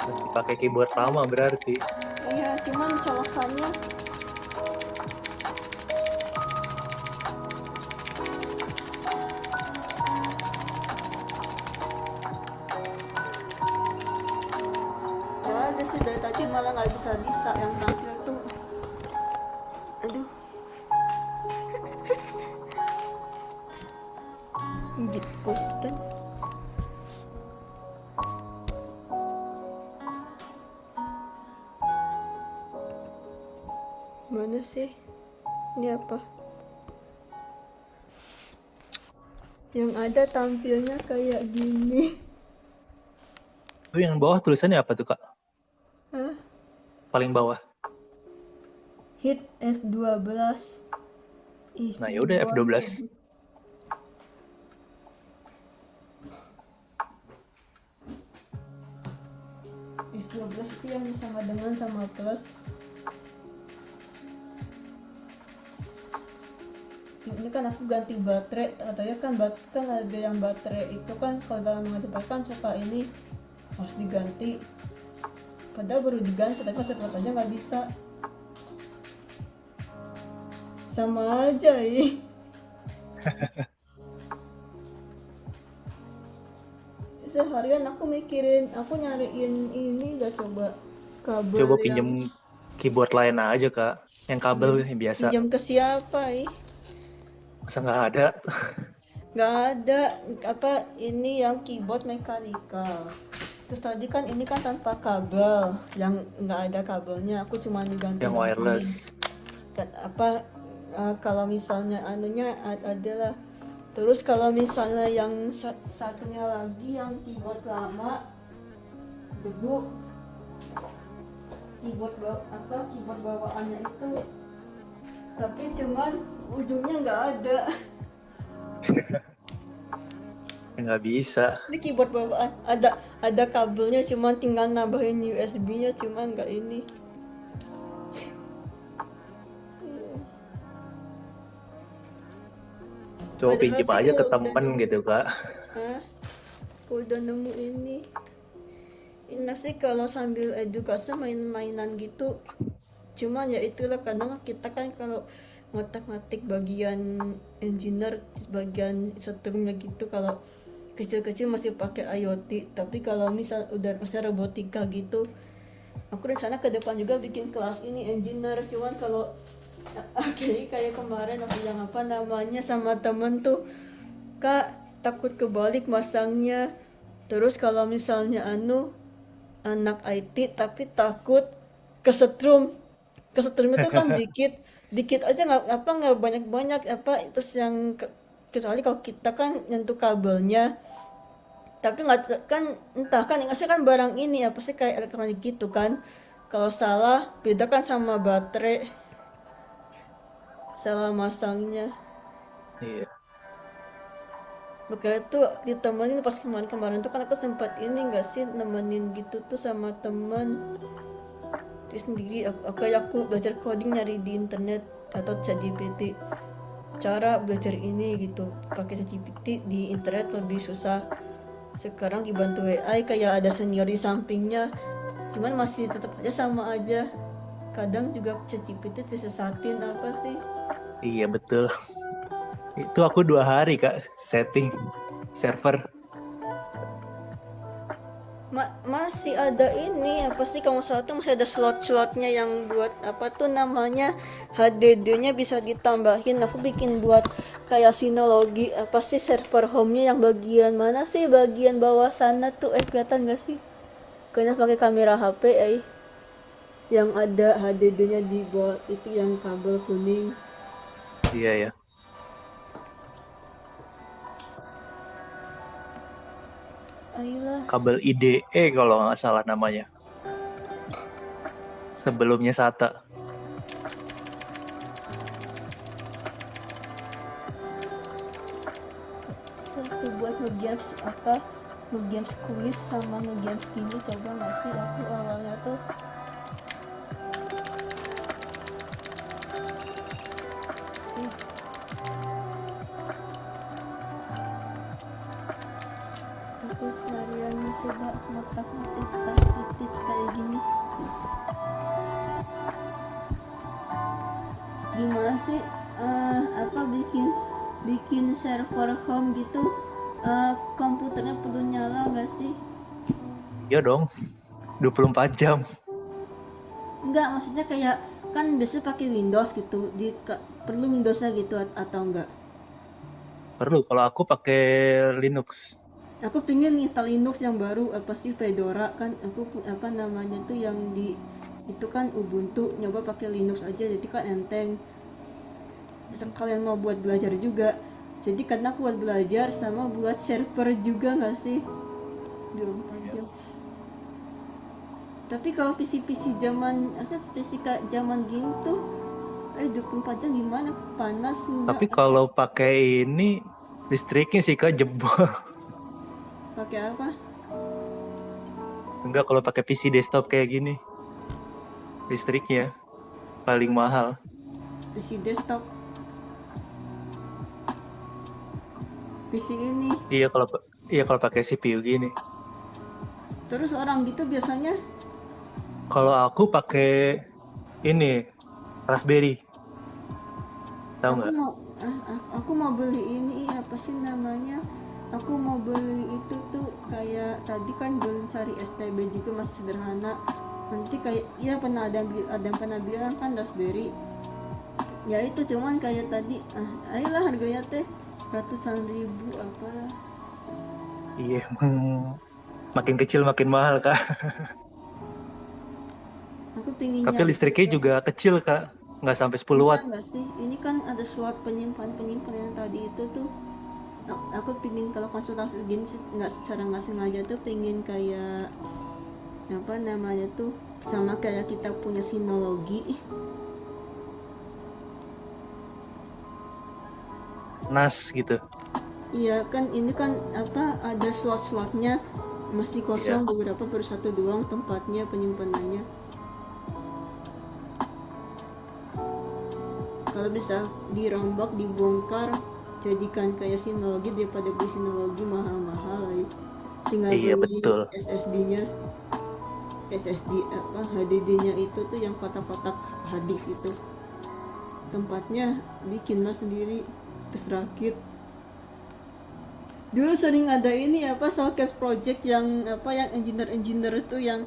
mesti pakai keyboard lama berarti. Iya, cuman colokannya malah nggak bisa yang tampil itu. Aduh. Gitu kan. Mana sih? Ini apa? Yang ada tampilnya kayak gini. Tuh yang bawah tulisannya apa tuh Kak? Hah? Paling bawah. Hit F12. Ih, Nah yaudah F12. F12 itu yang sama dengan sama plus. Ini kan aku ganti baterai, katanya kan kan ada yang baterai itu kan kalau dalam mengganti baterai kan suka ini harus diganti, padahal baru diganti tapi pas aja nggak bisa. Sama aja ya. Seharian aku mikirin, aku nyariin ini gak coba kabel. Coba pinjem keyboard lain aja Kak, yang kabel yang biasa. Pinjam ke siapa ya? Masa nggak ada? Nggak ada. Apa ini yang keyboard mekanikal. Terus tadi kan ini kan tanpa kabel, yang nggak ada kabelnya. Aku cuma diganti Yang wireless. Kan apa kalau misalnya anunya adalah. Terus kalau misalnya yang satunya lagi yang keyboard lama, debu, keyboard bawaannya itu, tapi cuman ujungnya nggak ada. Nggak bisa. Ini keyboard bawaan ada kabelnya, cuman tinggal nambahin USB-nya, cuman nggak ini. Coba Padahal pinjem sih aja ke kalau temen gitu Kak. Hah? Aku udah nemu ini. Ini sih kalau sambil edukasi main-mainan gitu. Cuman ya itulah, kadang kita kan kalau ngotak-ngatik bagian engineer, bagian setrumnya gitu, kalau kecil-kecil masih pakai IoT. Tapi kalau misal udah masih robotika gitu, aku rencana ke depan juga bikin kelas ini engineer. Cuman kalau kayak kemarin aku yang apa namanya sama temen tuh, Kak takut kebalik masangnya. Terus kalau misalnya anak IT tapi takut kesetrum itu kan dikit aja, nggak banyak terus yang kecuali kalau kita kan nyentuh kabelnya, tapi nggak kan, entah kan ngasih kan barang ini apa sih kayak elektronik gitu kan, kalau salah beda kan sama baterai, salah masangnya. Iya. Makanya tuh ditemenin pas kemarin tuh kan aku sempat ini nggak sih nemenin gitu tuh sama teman. Terus sendiri aku belajar coding, nyari di internet atau ChatGPT. Cara belajar ini gitu pakai ChatGPT di internet lebih susah. Sekarang dibantu AI kayak ada senior di sampingnya. Cuman masih tetap aja sama aja. Kadang juga ChatGPT disesatin apa sih? Iya betul. Itu aku 2 hari Kak setting server. Masih ada ini apa sih, kalau salah tuh masih ada slot-slotnya yang buat apa tuh namanya HDD-nya bisa ditambahin. Aku bikin buat kayak Synology apa sih server home-nya yang bagian mana sih, bagian bawah sana tuh kelihatan gak sih? Kayaknya pakai kamera HP yang ada HDD-nya di bawah itu yang kabel kuning. Iya ya. Ayolah. Kabel IDE kalau nggak salah namanya. Sebelumnya SATA. Satu buat nge-games nge-games quiz sama nge-games gini, coba nggak sih aku awalnya tuh. Terus harian coba ngotak-ngatik titik kayak gini. Gimana sih apa bikin server home gitu, komputernya perlu nyala nggak sih? Iya dong. 24 jam. Enggak, maksudnya kayak kan biasanya pakai Windows gitu, perlu Windowsnya gitu atau enggak? Perlu, kalau aku pakai Linux. Aku pingin install Linux yang baru, apa sih, Fedora kan, apa namanya tuh yang di itu kan Ubuntu, nyoba pakai Linux aja jadi kan enteng. Bisa kalian mau buat belajar juga, jadi karena aku buat belajar sama buat server juga nggak sih 24 jam. Tapi kalau PC-PC zaman, aset PC kayak zaman gini tuh, 24 jam gimana? Panas enggak? Tapi kalau pakai ini listriknya sih Kak jebol. Pakai apa? Enggak, kalau pakai PC desktop kayak gini listriknya paling mahal. PC desktop. PC ini. Iya kalau pakai CPU gini. Terus orang gitu biasanya Kalau aku pakai ini Raspberry. Tahu aku nggak? mau aku mau beli ini apa sih namanya? Aku mau beli itu tuh kayak tadi kan belum cari STB juga masih sederhana. Nanti kayak ya pernah ada yang pernah bilang kan Raspberry. Ya itu cuman kayak tadi ayolah harganya teh ratusan ribu apalah. Iya, emang makin kecil makin mahal Kak. Aku pingin Tapi nyari listriknya juga kecil Kak, nggak sampai 10 bisa watt. nggak sih? Ini kan ada slot penyimpan yang tadi itu tuh. Aku pingin kalau konsultasi gini nggak secara nggak sengaja tuh pingin kayak apa namanya tuh sama kayak kita punya sinologi. NAS gitu. Iya kan ini kan apa ada slot-slotnya masih kosong Iya. beberapa baru satu doang tempatnya penyimpanannya. Kalau bisa dirombak dibongkar jadikan kayak sinologi daripada beli sinologi mahal-mahal aja. Tinggal Iya beli betul. SSD apa HDD-nya itu tuh yang kotak-kotak harddisk itu tempatnya bikinlah sendiri terus rakit. Dulu sering ada ini apa showcase project yang apa yang engineer itu yang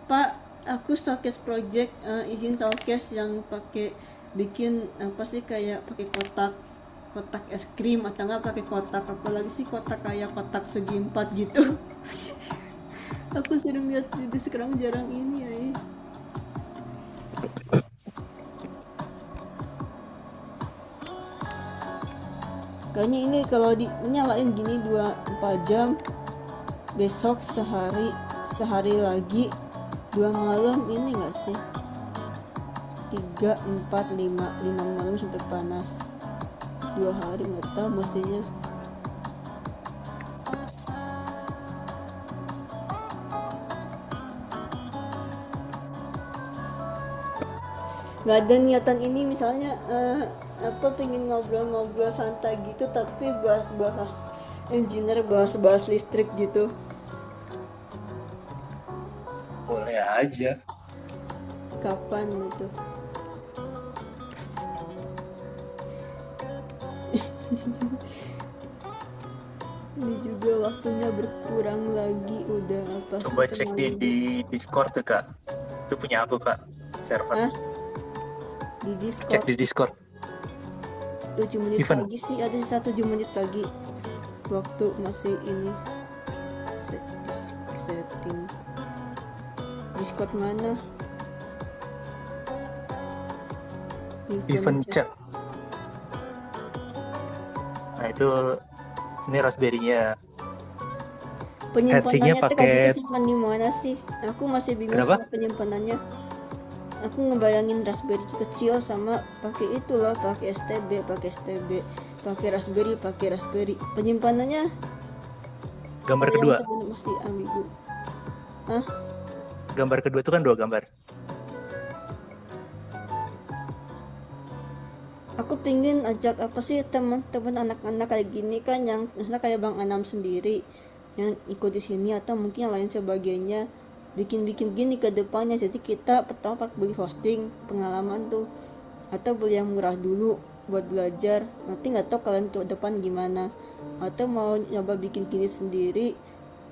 Pak aku showcase project izin showcase yang pakai bikin apa sih kayak pakai kotak es krim atau enggak pakai kotak apalagi sih kotak kayak kotak segi empat gitu. Aku sering lihat video sekarang jarang ini ya. Kayaknya ini kalau dinyalain gini 24 jam besok sehari lagi 2 malam ini enggak sih 3, 4, 5 malam sampai panas 2 hari nggak tahu mesinnya. Nggak ada niatan ini misalnya apa pengen ngobrol-ngobrol santai gitu tapi bahas-bahas engineer bahas-bahas listrik gitu. Boleh aja. Kapan gitu? Ini juga waktunya berkurang lagi udah apa sih? Coba cek di Discord tuh Kak. Itu punya aku Kak, server. Hah? Di Discord. Cek di Discord. 7 menit Event. lagi sih ada sisa 7 menit lagi waktu masih ini setting Discord mana Event chat. Nah itu ini Raspberry-nya. penyimpanannya tuh kayak pakai- gitu simpan di mana sih aku masih bingung Kenapa? sama penyimpanannya. Aku ngebayangin Raspberry kecil sama pakai itu loh pakai STB pakai Raspberry penyimpanannya Gambar ada yang kedua. sebenarnya masih ambigu. Gambar kedua itu kan 2 gambar. Aku pingin ajak apa sih teman-teman anak-anak kayak gini kan yang misalnya kayak Bang Anam sendiri yang ikut di sini atau mungkin yang lain sebagainya bikin gini ke depannya jadi kita pertama beli hosting pengalaman tuh atau beli yang murah dulu buat belajar nanti nggak tahu kalian ke depan gimana atau mau nyoba bikin gini sendiri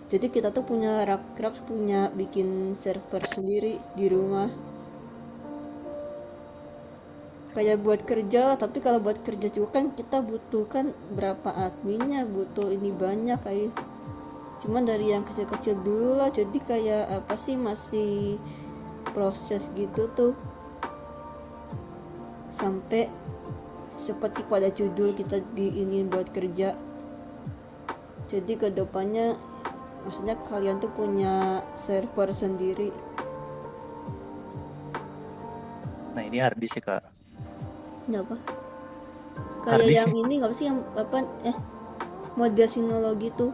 jadi kita tuh punya rak punya bikin server sendiri di rumah kayak buat kerja, tapi kalau buat kerja juga kan kita butuhkan berapa adminnya, butuh ini banyak kayak, cuman dari yang kecil-kecil dulu lah, jadi kayak apa sih, masih proses gitu tuh sampai seperti pada judul kita diinin buat kerja. Jadi kedepannya maksudnya kalian tuh punya server sendiri. Nah ini harddisk ya kak. Ini apa? Kayak Harddisk yang sih. ini nggak sih yang apa model sinologi tuh.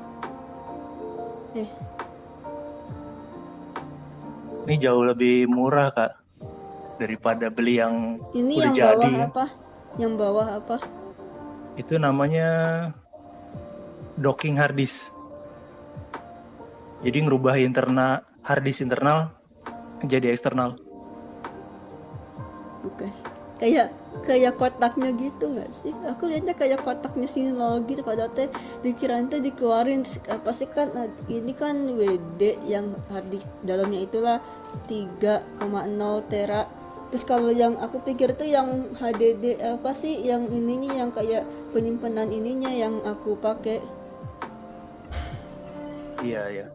Ini jauh lebih murah kak daripada beli yang Ini udah yang jadi bawah ya. apa? Yang bawah apa? Itu namanya docking harddisk. Jadi ngerubah harddisk internal jadi eksternal. Bukan. Kayak kotaknya gitu nggak sih? Aku lihatnya kayak kotaknya sinologi, padahal teh dikirain teh dikeluarin apa sih, kan ini kan WD yang harddisk dalamnya itulah 3,0 tera. Terus kalau yang aku pikir tuh yang HDD apa sih, yang ininya yang kayak penyimpanan ininya yang aku pakai. Iya.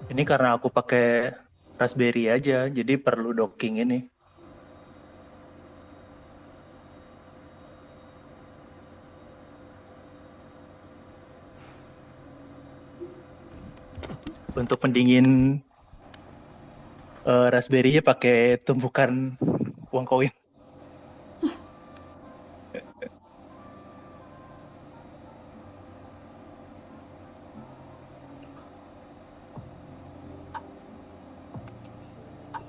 Ini karena aku pakai Raspberry aja, jadi perlu docking ini. Untuk pendingin Raspberry-nya pakai tumpukan uang koin.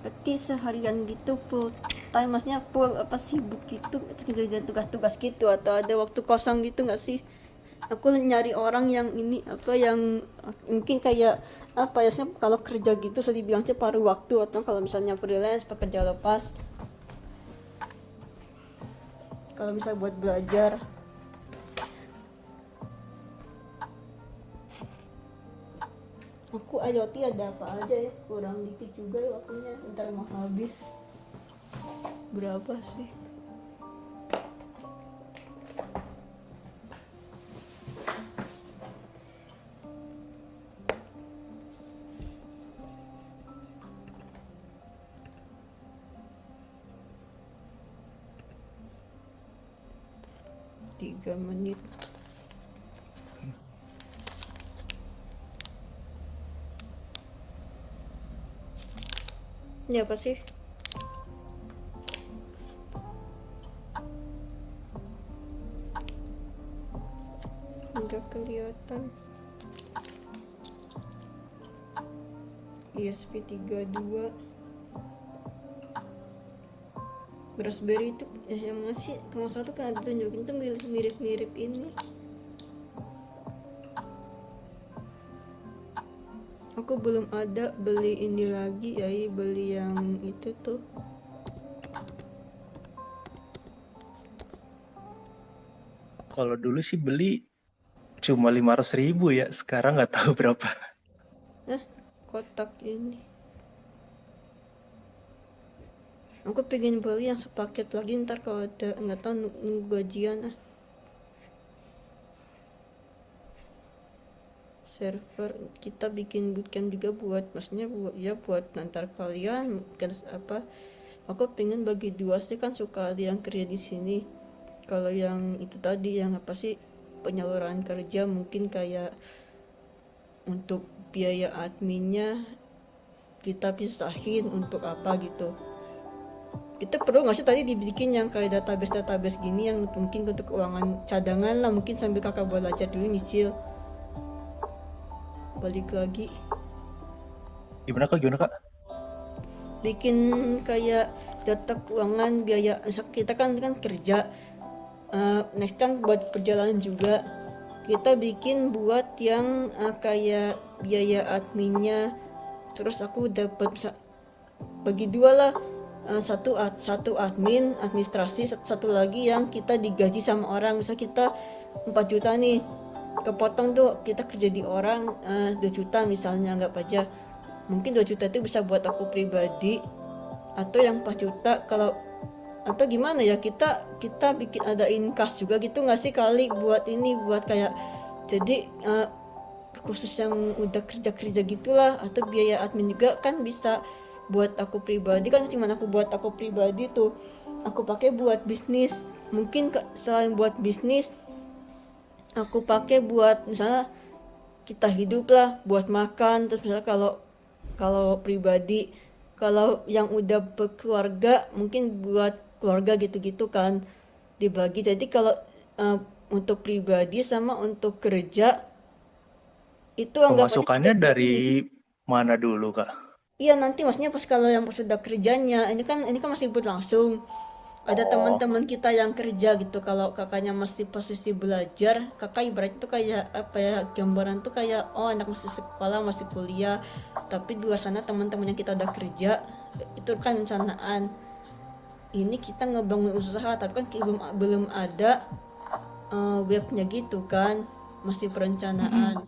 Berarti seharian gitu full time, maksudnya full apa sibuk gitu kerjaan tugas-tugas gitu, atau ada waktu kosong gitu nggak sih? Aku nyari orang yang ini apa, yang mungkin kayak apa ya sih, kalau kerja gitu bisa dibilang sih paruh waktu, atau kalau misalnya freelance pekerja lepas, kalau misalnya buat belajar. Aku IoT ada apa aja ya, kurang dikit juga ya waktunya, ntar mau habis. Berapa sih? Tiga menit. Ini apa sih? Nggak kelihatan. ESP32 Raspberry itu yang masih kalau salah tuh pernah ditunjukin tuh mirip-mirip ini. Aku belum ada beli ini lagi ya, beli yang itu tuh. Kalau dulu sih beli cuma 500.000 ya, sekarang nggak tahu berapa. Kotak ini. Aku pengen beli yang sepaket lagi, ntar kalau ada, nggak tahu nunggu gajian Server kita bikin bootcamp juga buat, maksudnya buat nantar kalian kan apa. Aku pengen bagi dua sih, kan suka ada yang kerja di sini. Kalau yang itu tadi yang apa sih, penyaluran kerja, mungkin kayak untuk biaya adminnya kita pisahin untuk apa gitu. Kita perlu nggak sih tadi dibikin yang kayak database gini yang mungkin untuk keuangan cadangan lah, mungkin sambil kakak belajar dulu nyicil. Balik lagi. Gimana kak? Bikin kayak data keuangan biaya, kita kan kerja, next kan buat perjalanan juga, kita bikin buat yang kayak biaya adminnya. Terus aku dapat bagi dua lah, satu admin administrasi, satu lagi yang kita digaji sama orang. Misal kita 4 juta nih, kepotong tuh kita kerja di orang 2 juta misalnya, anggap aja. Mungkin 2 juta itu bisa buat aku pribadi, atau yang 4 juta kalau atau gimana ya, kita bikin ada inkas juga gitu nggak sih kali buat ini, buat kayak jadi khusus yang udah kerja gitulah, atau biaya admin juga kan bisa buat aku pribadi, kan cuma aku buat aku pribadi tuh aku pakai buat bisnis. Mungkin selain buat bisnis aku pakai buat misalnya kita hidup lah, buat makan. Terus misalnya kalau pribadi, kalau yang udah berkeluarga mungkin buat keluarga gitu-gitu kan dibagi. Jadi kalau untuk pribadi sama untuk kerja itu anggap aja Pemasukannya ini. dari mana dulu, Kak? Iya, nanti maksudnya pas kalau yang sudah kerjanya, ini kan masih berlangsung. Ada Oh, teman-teman kita yang kerja gitu. Kalau kakaknya masih posisi belajar, kakak ibaratnya tuh kayak apa ya, gambaran tuh kayak oh anak masih sekolah, masih kuliah. Tapi di luar sana teman-teman yang kita udah kerja, itu kan rencanaan. Ini kita ngebangun usaha, tapi kan belum ada webnya gitu kan, masih perencanaan.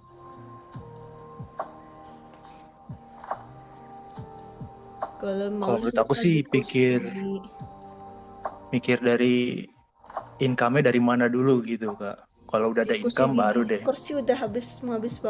Kalau mau kalau menurut aku kita sih diskusi. mikir dari income-nya dari mana dulu gitu, Kak. Kalau udah ada Diskusi income di baru deh. Discord sih udah habis